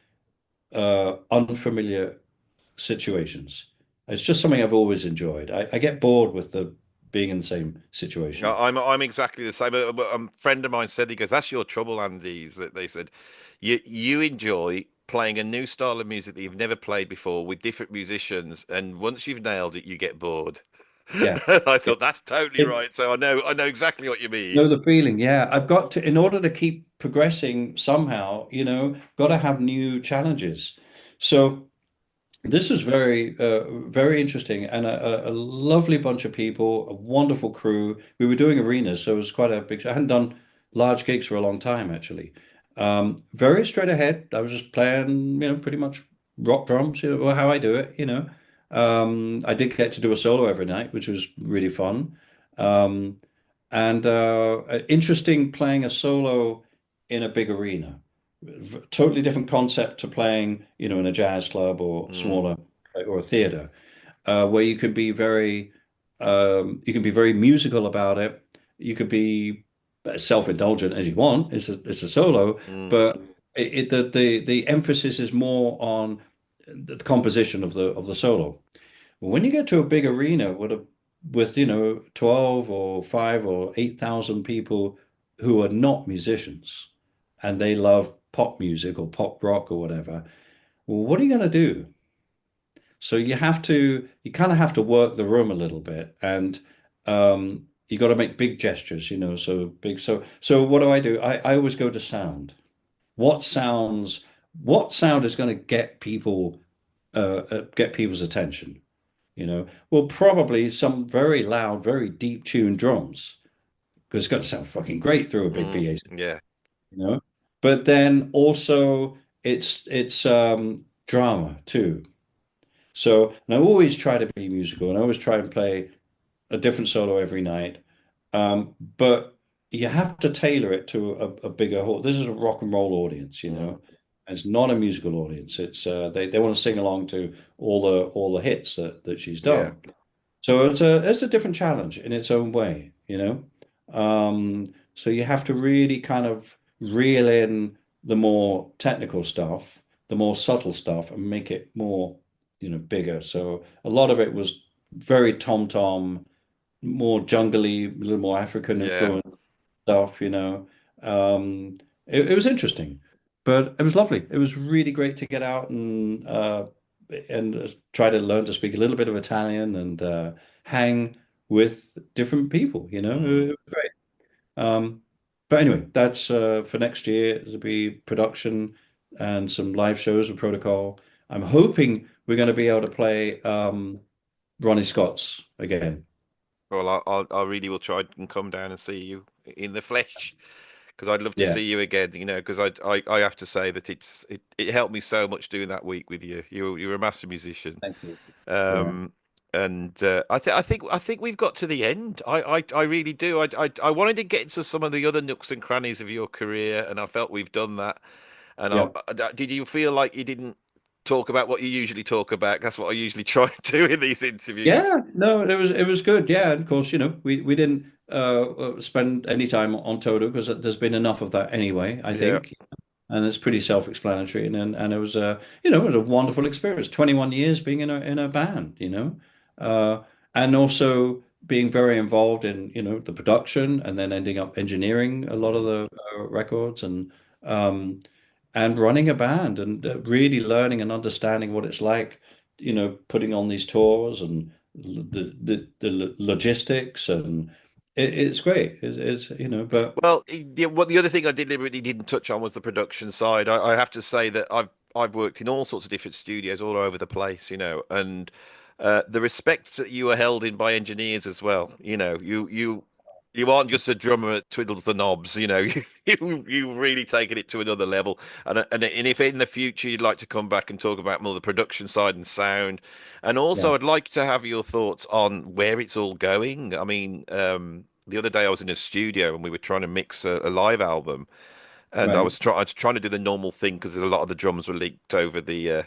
Speaker 2: unfamiliar situations. It's just something I've always enjoyed. I get bored with the being in the same situation.
Speaker 1: I'm exactly the same. A friend of mine said, he goes, "That's your trouble, Andy." Is that they said you enjoy playing a new style of music that you've never played before with different musicians, and once you've nailed it, you get bored.
Speaker 2: Yeah.
Speaker 1: I
Speaker 2: Yeah.
Speaker 1: thought that's totally
Speaker 2: It,
Speaker 1: right. So I know exactly what you mean.
Speaker 2: know the feeling. Yeah. I've got to, in order to keep progressing somehow, got to have new challenges. So this is very interesting and a lovely bunch of people, a wonderful crew. We were doing arenas, so it was quite a big show. I hadn't done large gigs for a long time, actually. Very straight ahead. I was just playing, pretty much rock drums, or how I do it. I did get to do a solo every night, which was really fun. Um, and interesting playing a solo in a big arena. Totally different concept to playing, in a jazz club or
Speaker 1: Mm,
Speaker 2: smaller or a theater, where you can be very musical about it. You could be as self-indulgent as you want. It's a solo,
Speaker 1: mm,
Speaker 2: but the emphasis is more on the composition of the solo. When you get to a big arena with 12 or 5 or 8,000 people who are not musicians and they love pop music or pop rock or whatever, well, what are you going to do? So you kind of have to work the room a little bit, and you got to make big gestures, so big. So what do? I always go to sound. What sounds, what sound is going to get people's attention? Well, probably some very loud, very deep tuned drums, because it's got to sound fucking great through a big BA,
Speaker 1: yeah,
Speaker 2: you know. But then also it's drama too. So, and I always try to be musical, and I always try and play a different solo every night. But you have to tailor it to a bigger audience. This is a rock and roll audience.
Speaker 1: mm,
Speaker 2: It's not a musical audience. It's they want to sing along to all the hits that she's
Speaker 1: yeah,
Speaker 2: done. So it's a different challenge in its own way. So you have to really kind of reel in the more technical stuff, the more subtle stuff, and make it more, bigger. So a lot of it was very tom-tom, more jungly, a little more African
Speaker 1: yeah.
Speaker 2: influence stuff. Um, it was interesting, but it was lovely. It was really great to get out and try to learn to speak a little bit of Italian and hang with different people. It
Speaker 1: Mm.
Speaker 2: was great. Um, but anyway, that's for next year. There'll be production and some live shows with Protocol. I'm hoping we're going to be able to play Ronnie Scott's again.
Speaker 1: Well, I really will try and come down and see you in the flesh because I'd love to
Speaker 2: Yeah,
Speaker 1: see you again. Because I have to say that it helped me so much doing that week with you. You're a master musician.
Speaker 2: thank you. Yeah,
Speaker 1: Um, and I think we've got to the end. I really do. I wanted to get into some of the other nooks and crannies of your career, and I felt we've done that. And
Speaker 2: yeah.
Speaker 1: did you feel like you didn't talk about what you usually talk about? That's what I usually try and do in these interviews.
Speaker 2: Yeah, no, it was good. Yeah, of course, we didn't spend any time on Toto because there's been enough of that anyway, I
Speaker 1: Yeah.
Speaker 2: think. And it's pretty self-explanatory, and it was a wonderful experience. 21 years being in a band. And also being very involved in, the production and then ending up engineering a lot of the records um, and running a band and really learning and understanding what it's like, putting on these tours and the logistics and it's great. But
Speaker 1: Well, what the other thing I deliberately didn't touch on was the production side. I have to say that I've worked in all sorts of different studios all over the place, and the respect that you are held in by engineers as well. You aren't just a drummer that twiddles the knobs. You really taken it to another level. And if in the future you'd like to come back and talk about more the production side and sound, and
Speaker 2: yeah,
Speaker 1: also I'd like to have your thoughts on where it's all going. I mean, the other day I was in a studio and we were trying to mix a live album, and
Speaker 2: right,
Speaker 1: I was trying to do the normal thing because a lot of the drums were leaked over the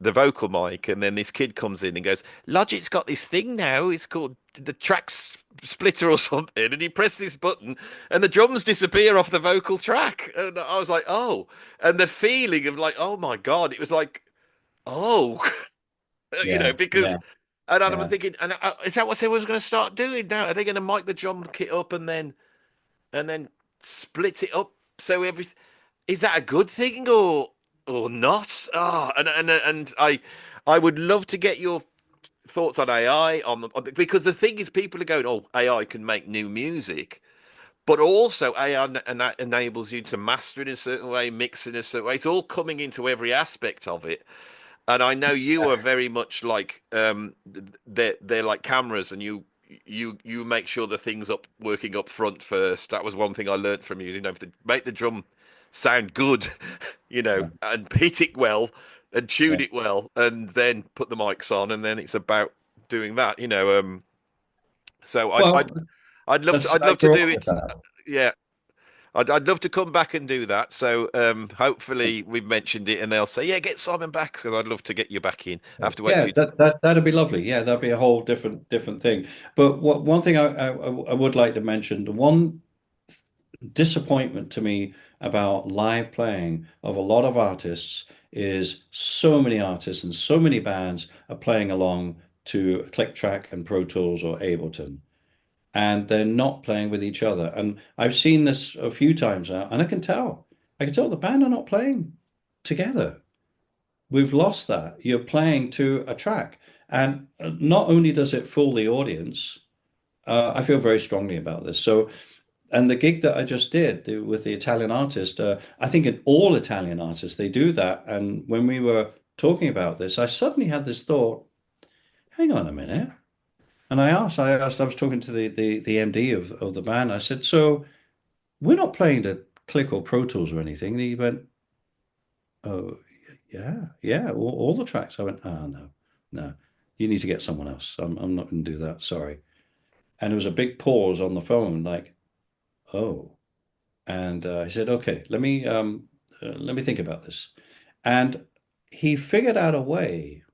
Speaker 1: vocal mic, and then this kid comes in and goes, "Logic's got this thing now. It's called the splitter or something," and he pressed this button, and the drums disappear off the vocal track, and I was like, "Oh!" And the feeling of like, "Oh my God!" It was like, "Oh,"
Speaker 2: yeah,
Speaker 1: because.
Speaker 2: yeah,
Speaker 1: And I'm
Speaker 2: yeah,
Speaker 1: thinking, is that what they was going to start doing now? Are they going to mic the drum kit up and then split it up so every is that a good thing or not? And I would love to get your thoughts on AI because the thing is people are going, oh, AI can make new music, but also AI and that enables you to master in a certain way, mix in a certain way. It's all coming into every aspect of it. And I know you are very much like they're like cameras, and you make sure the thing's up working up front first. That was one thing I learned from you. To make the drum sound good,
Speaker 2: yeah,
Speaker 1: and hit it well and tune
Speaker 2: yeah.
Speaker 1: it well, and then put the mics on, and then it's about doing that. So
Speaker 2: Well,
Speaker 1: I'd
Speaker 2: I
Speaker 1: love to
Speaker 2: grew
Speaker 1: do
Speaker 2: up with
Speaker 1: it.
Speaker 2: that.
Speaker 1: Yeah, I'd love to come back and do that. So hopefully we've mentioned it, and they'll say, "Yeah, get Simon back," because I'd love to get you back in. I have to wait for
Speaker 2: Yeah,
Speaker 1: you to.
Speaker 2: that'd be lovely. Yeah, that'd be a whole different thing. But one thing I would like to mention, the one disappointment to me about live playing of a lot of artists is so many artists and so many bands are playing along to Click Track and Pro Tools or Ableton, and they're not playing with each other. And I've seen this a few times now, and I can tell the band are not playing together. We've lost that. You're playing to a track. And not only does it fool the audience, I feel very strongly about this. So, and the gig that I just did with the Italian artist, I think in all Italian artists, they do that. And when we were talking about this, I suddenly had this thought, hang on a minute. And I was talking to the MD of the band. I said, so we're not playing to Click or Pro Tools or anything. And he went, oh, yeah, yeah, all the tracks. I went, oh, no, no, you need to get someone else. I'm not going to do that. Sorry. And there was a big pause on the phone, like, oh. And he said, okay, let me think about this. And he figured out a way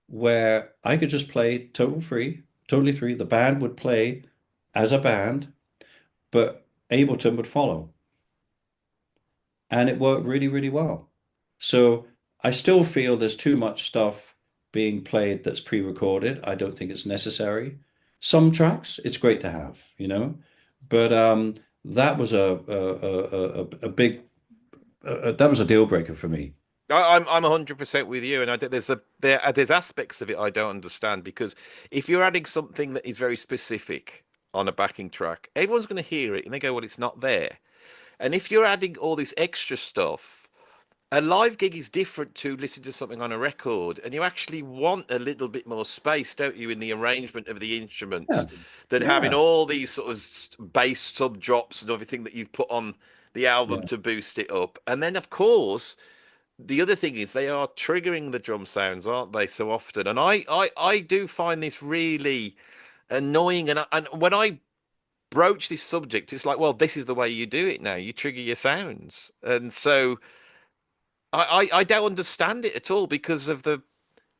Speaker 2: where I could just play totally free. The band would play as a band, but Ableton would follow. And it worked really, really well. So I still feel there's too much stuff being played that's pre-recorded. I don't think it's necessary. Some tracks, it's great to have, but that was a big that was a deal breaker for me.
Speaker 1: I'm 100% with you, and there's aspects of it I don't understand because if you're adding something that is very specific on a backing track, everyone's going to hear it and they go, "Well, it's not there." And if you're adding all this extra stuff, a live gig is different to listening to something on a record, and you actually want a little bit more space, don't you, in the arrangement of the
Speaker 2: Yeah,
Speaker 1: instruments, than having
Speaker 2: yeah,
Speaker 1: all these sort of bass sub drops and everything that you've put on the album
Speaker 2: yeah.
Speaker 1: to boost it up. And then, of course, the other thing is they are triggering the drum sounds, aren't they, so often? And I do find this really annoying. And when I broach this subject, it's like, well, this is the way you do it now. You trigger your sounds, and so I don't understand it at all because of the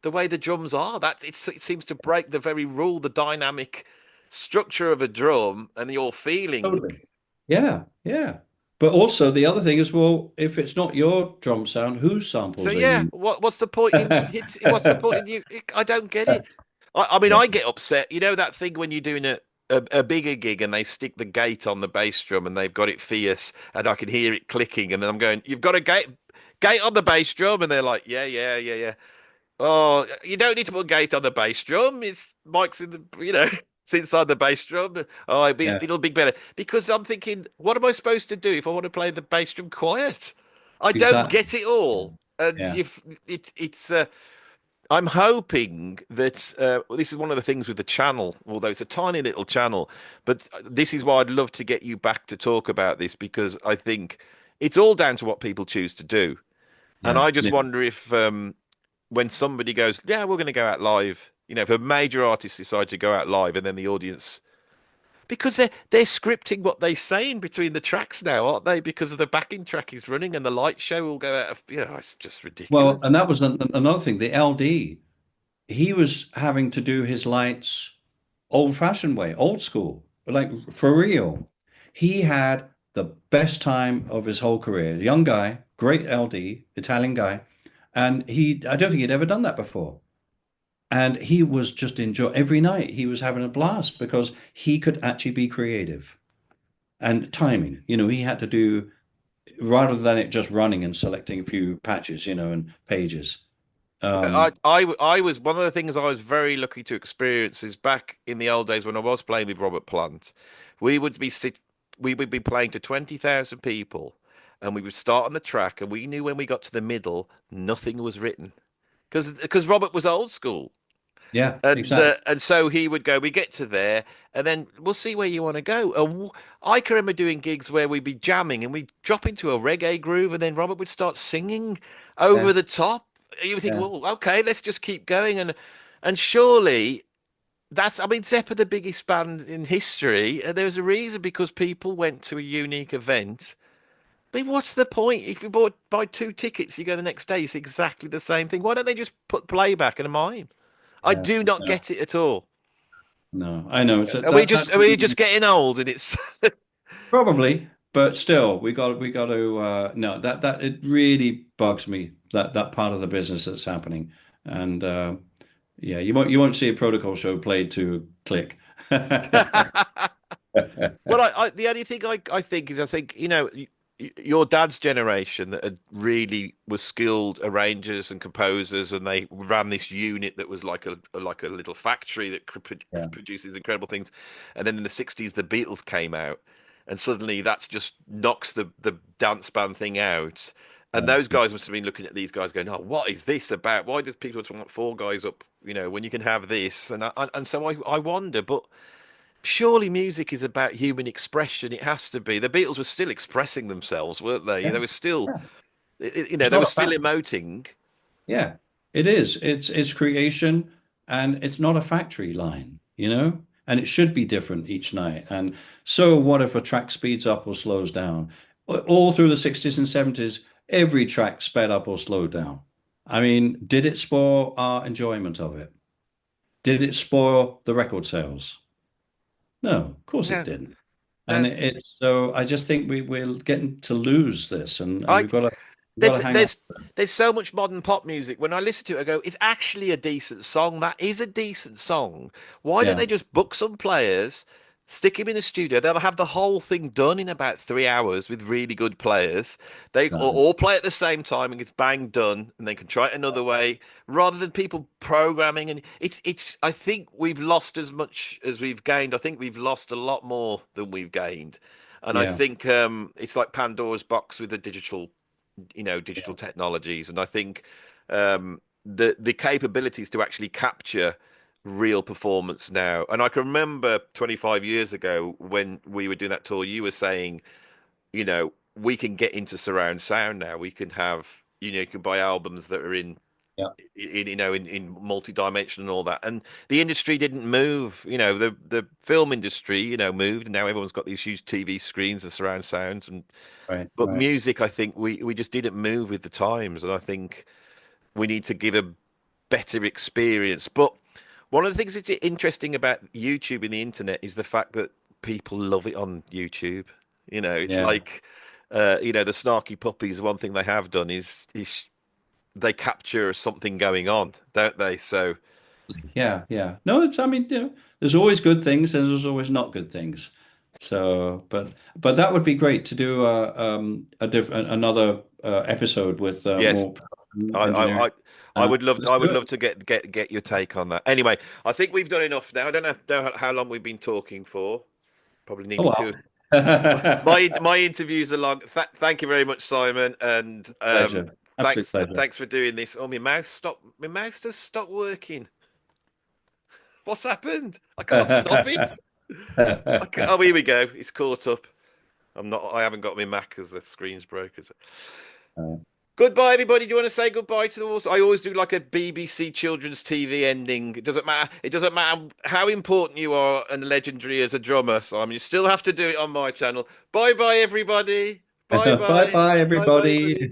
Speaker 1: way the drums are. It seems to break the very rule, the dynamic structure of a drum and your feeling.
Speaker 2: Totally. Yeah, yeah. But also the other thing is, well, if it's not your drum sound, whose
Speaker 1: So
Speaker 2: samples are
Speaker 1: yeah,
Speaker 2: you?
Speaker 1: what's the point in hits? What's the point in you? I don't get it. I mean,
Speaker 2: Yeah,
Speaker 1: I get upset. You know that thing when you're doing a bigger gig and they stick the gate on the bass drum and they've got it fierce and I can hear it clicking and then I'm going, you've got a gate on the bass drum, and they're like, yeah, yeah, yeah, yeah. Oh, you don't need to put a gate on the bass drum. It's Mike's in the. It's inside the bass drum. Oh,
Speaker 2: yeah,
Speaker 1: it'll be better because I'm thinking, what am I supposed to do if I want to play the bass drum quiet? I don't
Speaker 2: exactly.
Speaker 1: get it all, and
Speaker 2: Yeah,
Speaker 1: if it's. I'm hoping that this is one of the things with the channel, although it's a tiny little channel, but this is why I'd love to get you back to talk about this because I think it's all down to what people choose to do. And
Speaker 2: yeah,
Speaker 1: I just
Speaker 2: yeah.
Speaker 1: wonder if when somebody goes, yeah, we're going to go out live, if a major artist decides to go out live and then the audience, because they're scripting what they say in between the tracks now, aren't they? Because of the backing track is running and the light show will go out of, it's just
Speaker 2: Well, and
Speaker 1: ridiculous.
Speaker 2: that was another thing. The LD, he was having to do his lights old-fashioned way, old school, like for real. He had the best time of his whole career. Young guy, great LD, Italian guy, and I don't think he'd ever done that before. And he was just enjoy every night. He was having a blast because he could actually be creative and timing. He had to do rather than it just running and selecting a few patches, and pages. Um,
Speaker 1: I was one of the things I was very lucky to experience is back in the old days when I was playing with Robert Plant, we would be sit we would be playing to 20,000 people and we would start on the track and we knew when we got to the middle nothing was written because Robert was old school.
Speaker 2: yeah,
Speaker 1: And
Speaker 2: exactly.
Speaker 1: so he would go, we get to there, and then we'll see where you want to go. I can remember doing gigs where we'd be jamming and we'd drop into a reggae groove, and then Robert would start singing over
Speaker 2: Yeah,
Speaker 1: the top. You would think,
Speaker 2: yeah,
Speaker 1: well, okay, let's just keep going, and surely I mean, Zeppa, the biggest band in history, and there's a reason because people went to a unique event. I mean, what's the point? If you buy two tickets, you go the next day, it's exactly the same thing. Why don't they just put playback and a mime? I
Speaker 2: yeah.
Speaker 1: do not
Speaker 2: No,
Speaker 1: get it at all.
Speaker 2: no, I know. It's
Speaker 1: Are we just getting old and it's
Speaker 2: probably, but still, we got to no, that it really bugs me that part of the business that's happening. And yeah, you won't see a protocol show played to click.
Speaker 1: well, the only thing I think is I think your dad's generation that had really was skilled arrangers and composers, and they ran this unit that was like a little factory that
Speaker 2: Yeah,
Speaker 1: could produce these incredible things. And then in the '60s, the Beatles came out, and suddenly that's just knocks the dance band thing out. And
Speaker 2: yeah,
Speaker 1: those guys must have been looking at these guys going, "Oh, what is this about? Why does people just want four guys up? When you can have this?" And so I wonder, but surely music is about human expression. It has to be. The Beatles were still expressing themselves, weren't they?
Speaker 2: yeah,
Speaker 1: They were still,
Speaker 2: yeah. It's
Speaker 1: they
Speaker 2: not
Speaker 1: were
Speaker 2: a
Speaker 1: still
Speaker 2: factory.
Speaker 1: emoting.
Speaker 2: Yeah, it is. It's creation, and it's not a factory line. And it should be different each night. And so, what if a track speeds up or slows down? All through the 60s and 70s, every track sped up or slowed down. I mean, did it spoil our enjoyment of it? Did it spoil the record sales? No, of course it
Speaker 1: Yeah.
Speaker 2: didn't. And
Speaker 1: No,
Speaker 2: it's so I just think we're getting to lose this, and
Speaker 1: I
Speaker 2: we've got to hang on.
Speaker 1: there's so much modern pop music. When I listen to it, I go, it's actually a decent song. That is a decent song. Why don't
Speaker 2: Yeah,
Speaker 1: they just book some players, stick him in the studio? They'll have the whole thing done in about 3 hours with really good players. They
Speaker 2: exactly.
Speaker 1: all play at the same time and it's bang done, and they can try it another way rather than people programming. And it's. I think we've lost as much as we've gained. I think we've lost a lot more than we've gained. And I
Speaker 2: Yeah,
Speaker 1: think it's like Pandora's box with the digital
Speaker 2: yeah,
Speaker 1: technologies, and I think the capabilities to actually capture real performance now. And I can remember 25 years ago when we were doing that tour, you were saying, we can get into surround sound now. We can have, you can buy albums that are
Speaker 2: yeah.
Speaker 1: in multi-dimension and all that. And the industry didn't move. The film industry, moved, and now everyone's got these huge TV screens and surround sounds.
Speaker 2: Right,
Speaker 1: But
Speaker 2: right.
Speaker 1: music, I think we just didn't move with the times, and I think we need to give a better experience. But one of the things that's interesting about YouTube and the internet is the fact that people love it on YouTube. It's
Speaker 2: Yeah,
Speaker 1: like, the snarky puppies. One thing they have done is they capture something going on, don't they? So.
Speaker 2: Yeah, yeah. No, it's, I mean, there's always good things and there's always not good things. So, but that would be great to do another episode with
Speaker 1: Yes,
Speaker 2: more
Speaker 1: I, I,
Speaker 2: engineering.
Speaker 1: I, I would love,
Speaker 2: Let's
Speaker 1: I
Speaker 2: do
Speaker 1: would
Speaker 2: it.
Speaker 1: love to get your take on that. Anyway, I think we've done enough now. I don't know how long we've been talking for. Probably
Speaker 2: Oh
Speaker 1: nearly two.
Speaker 2: well.
Speaker 1: My interviews are long. Thank you very much, Simon, and
Speaker 2: Pleasure. Absolute pleasure.
Speaker 1: thanks for doing this. Oh, my mouse just stopped working. What's happened? I can't stop it. Oh, here we go. It's caught up. I'm not. I haven't got my Mac because the screen's broken. Goodbye, everybody. Do you want to say goodbye to the walls? I always do like a BBC children's TV ending. It doesn't matter. It doesn't matter how important you are and legendary as a drummer, Simon. You still have to do it on my channel. Bye bye, everybody. Bye
Speaker 2: Bye
Speaker 1: bye.
Speaker 2: bye,
Speaker 1: Bye bye,
Speaker 2: everybody.
Speaker 1: everybody.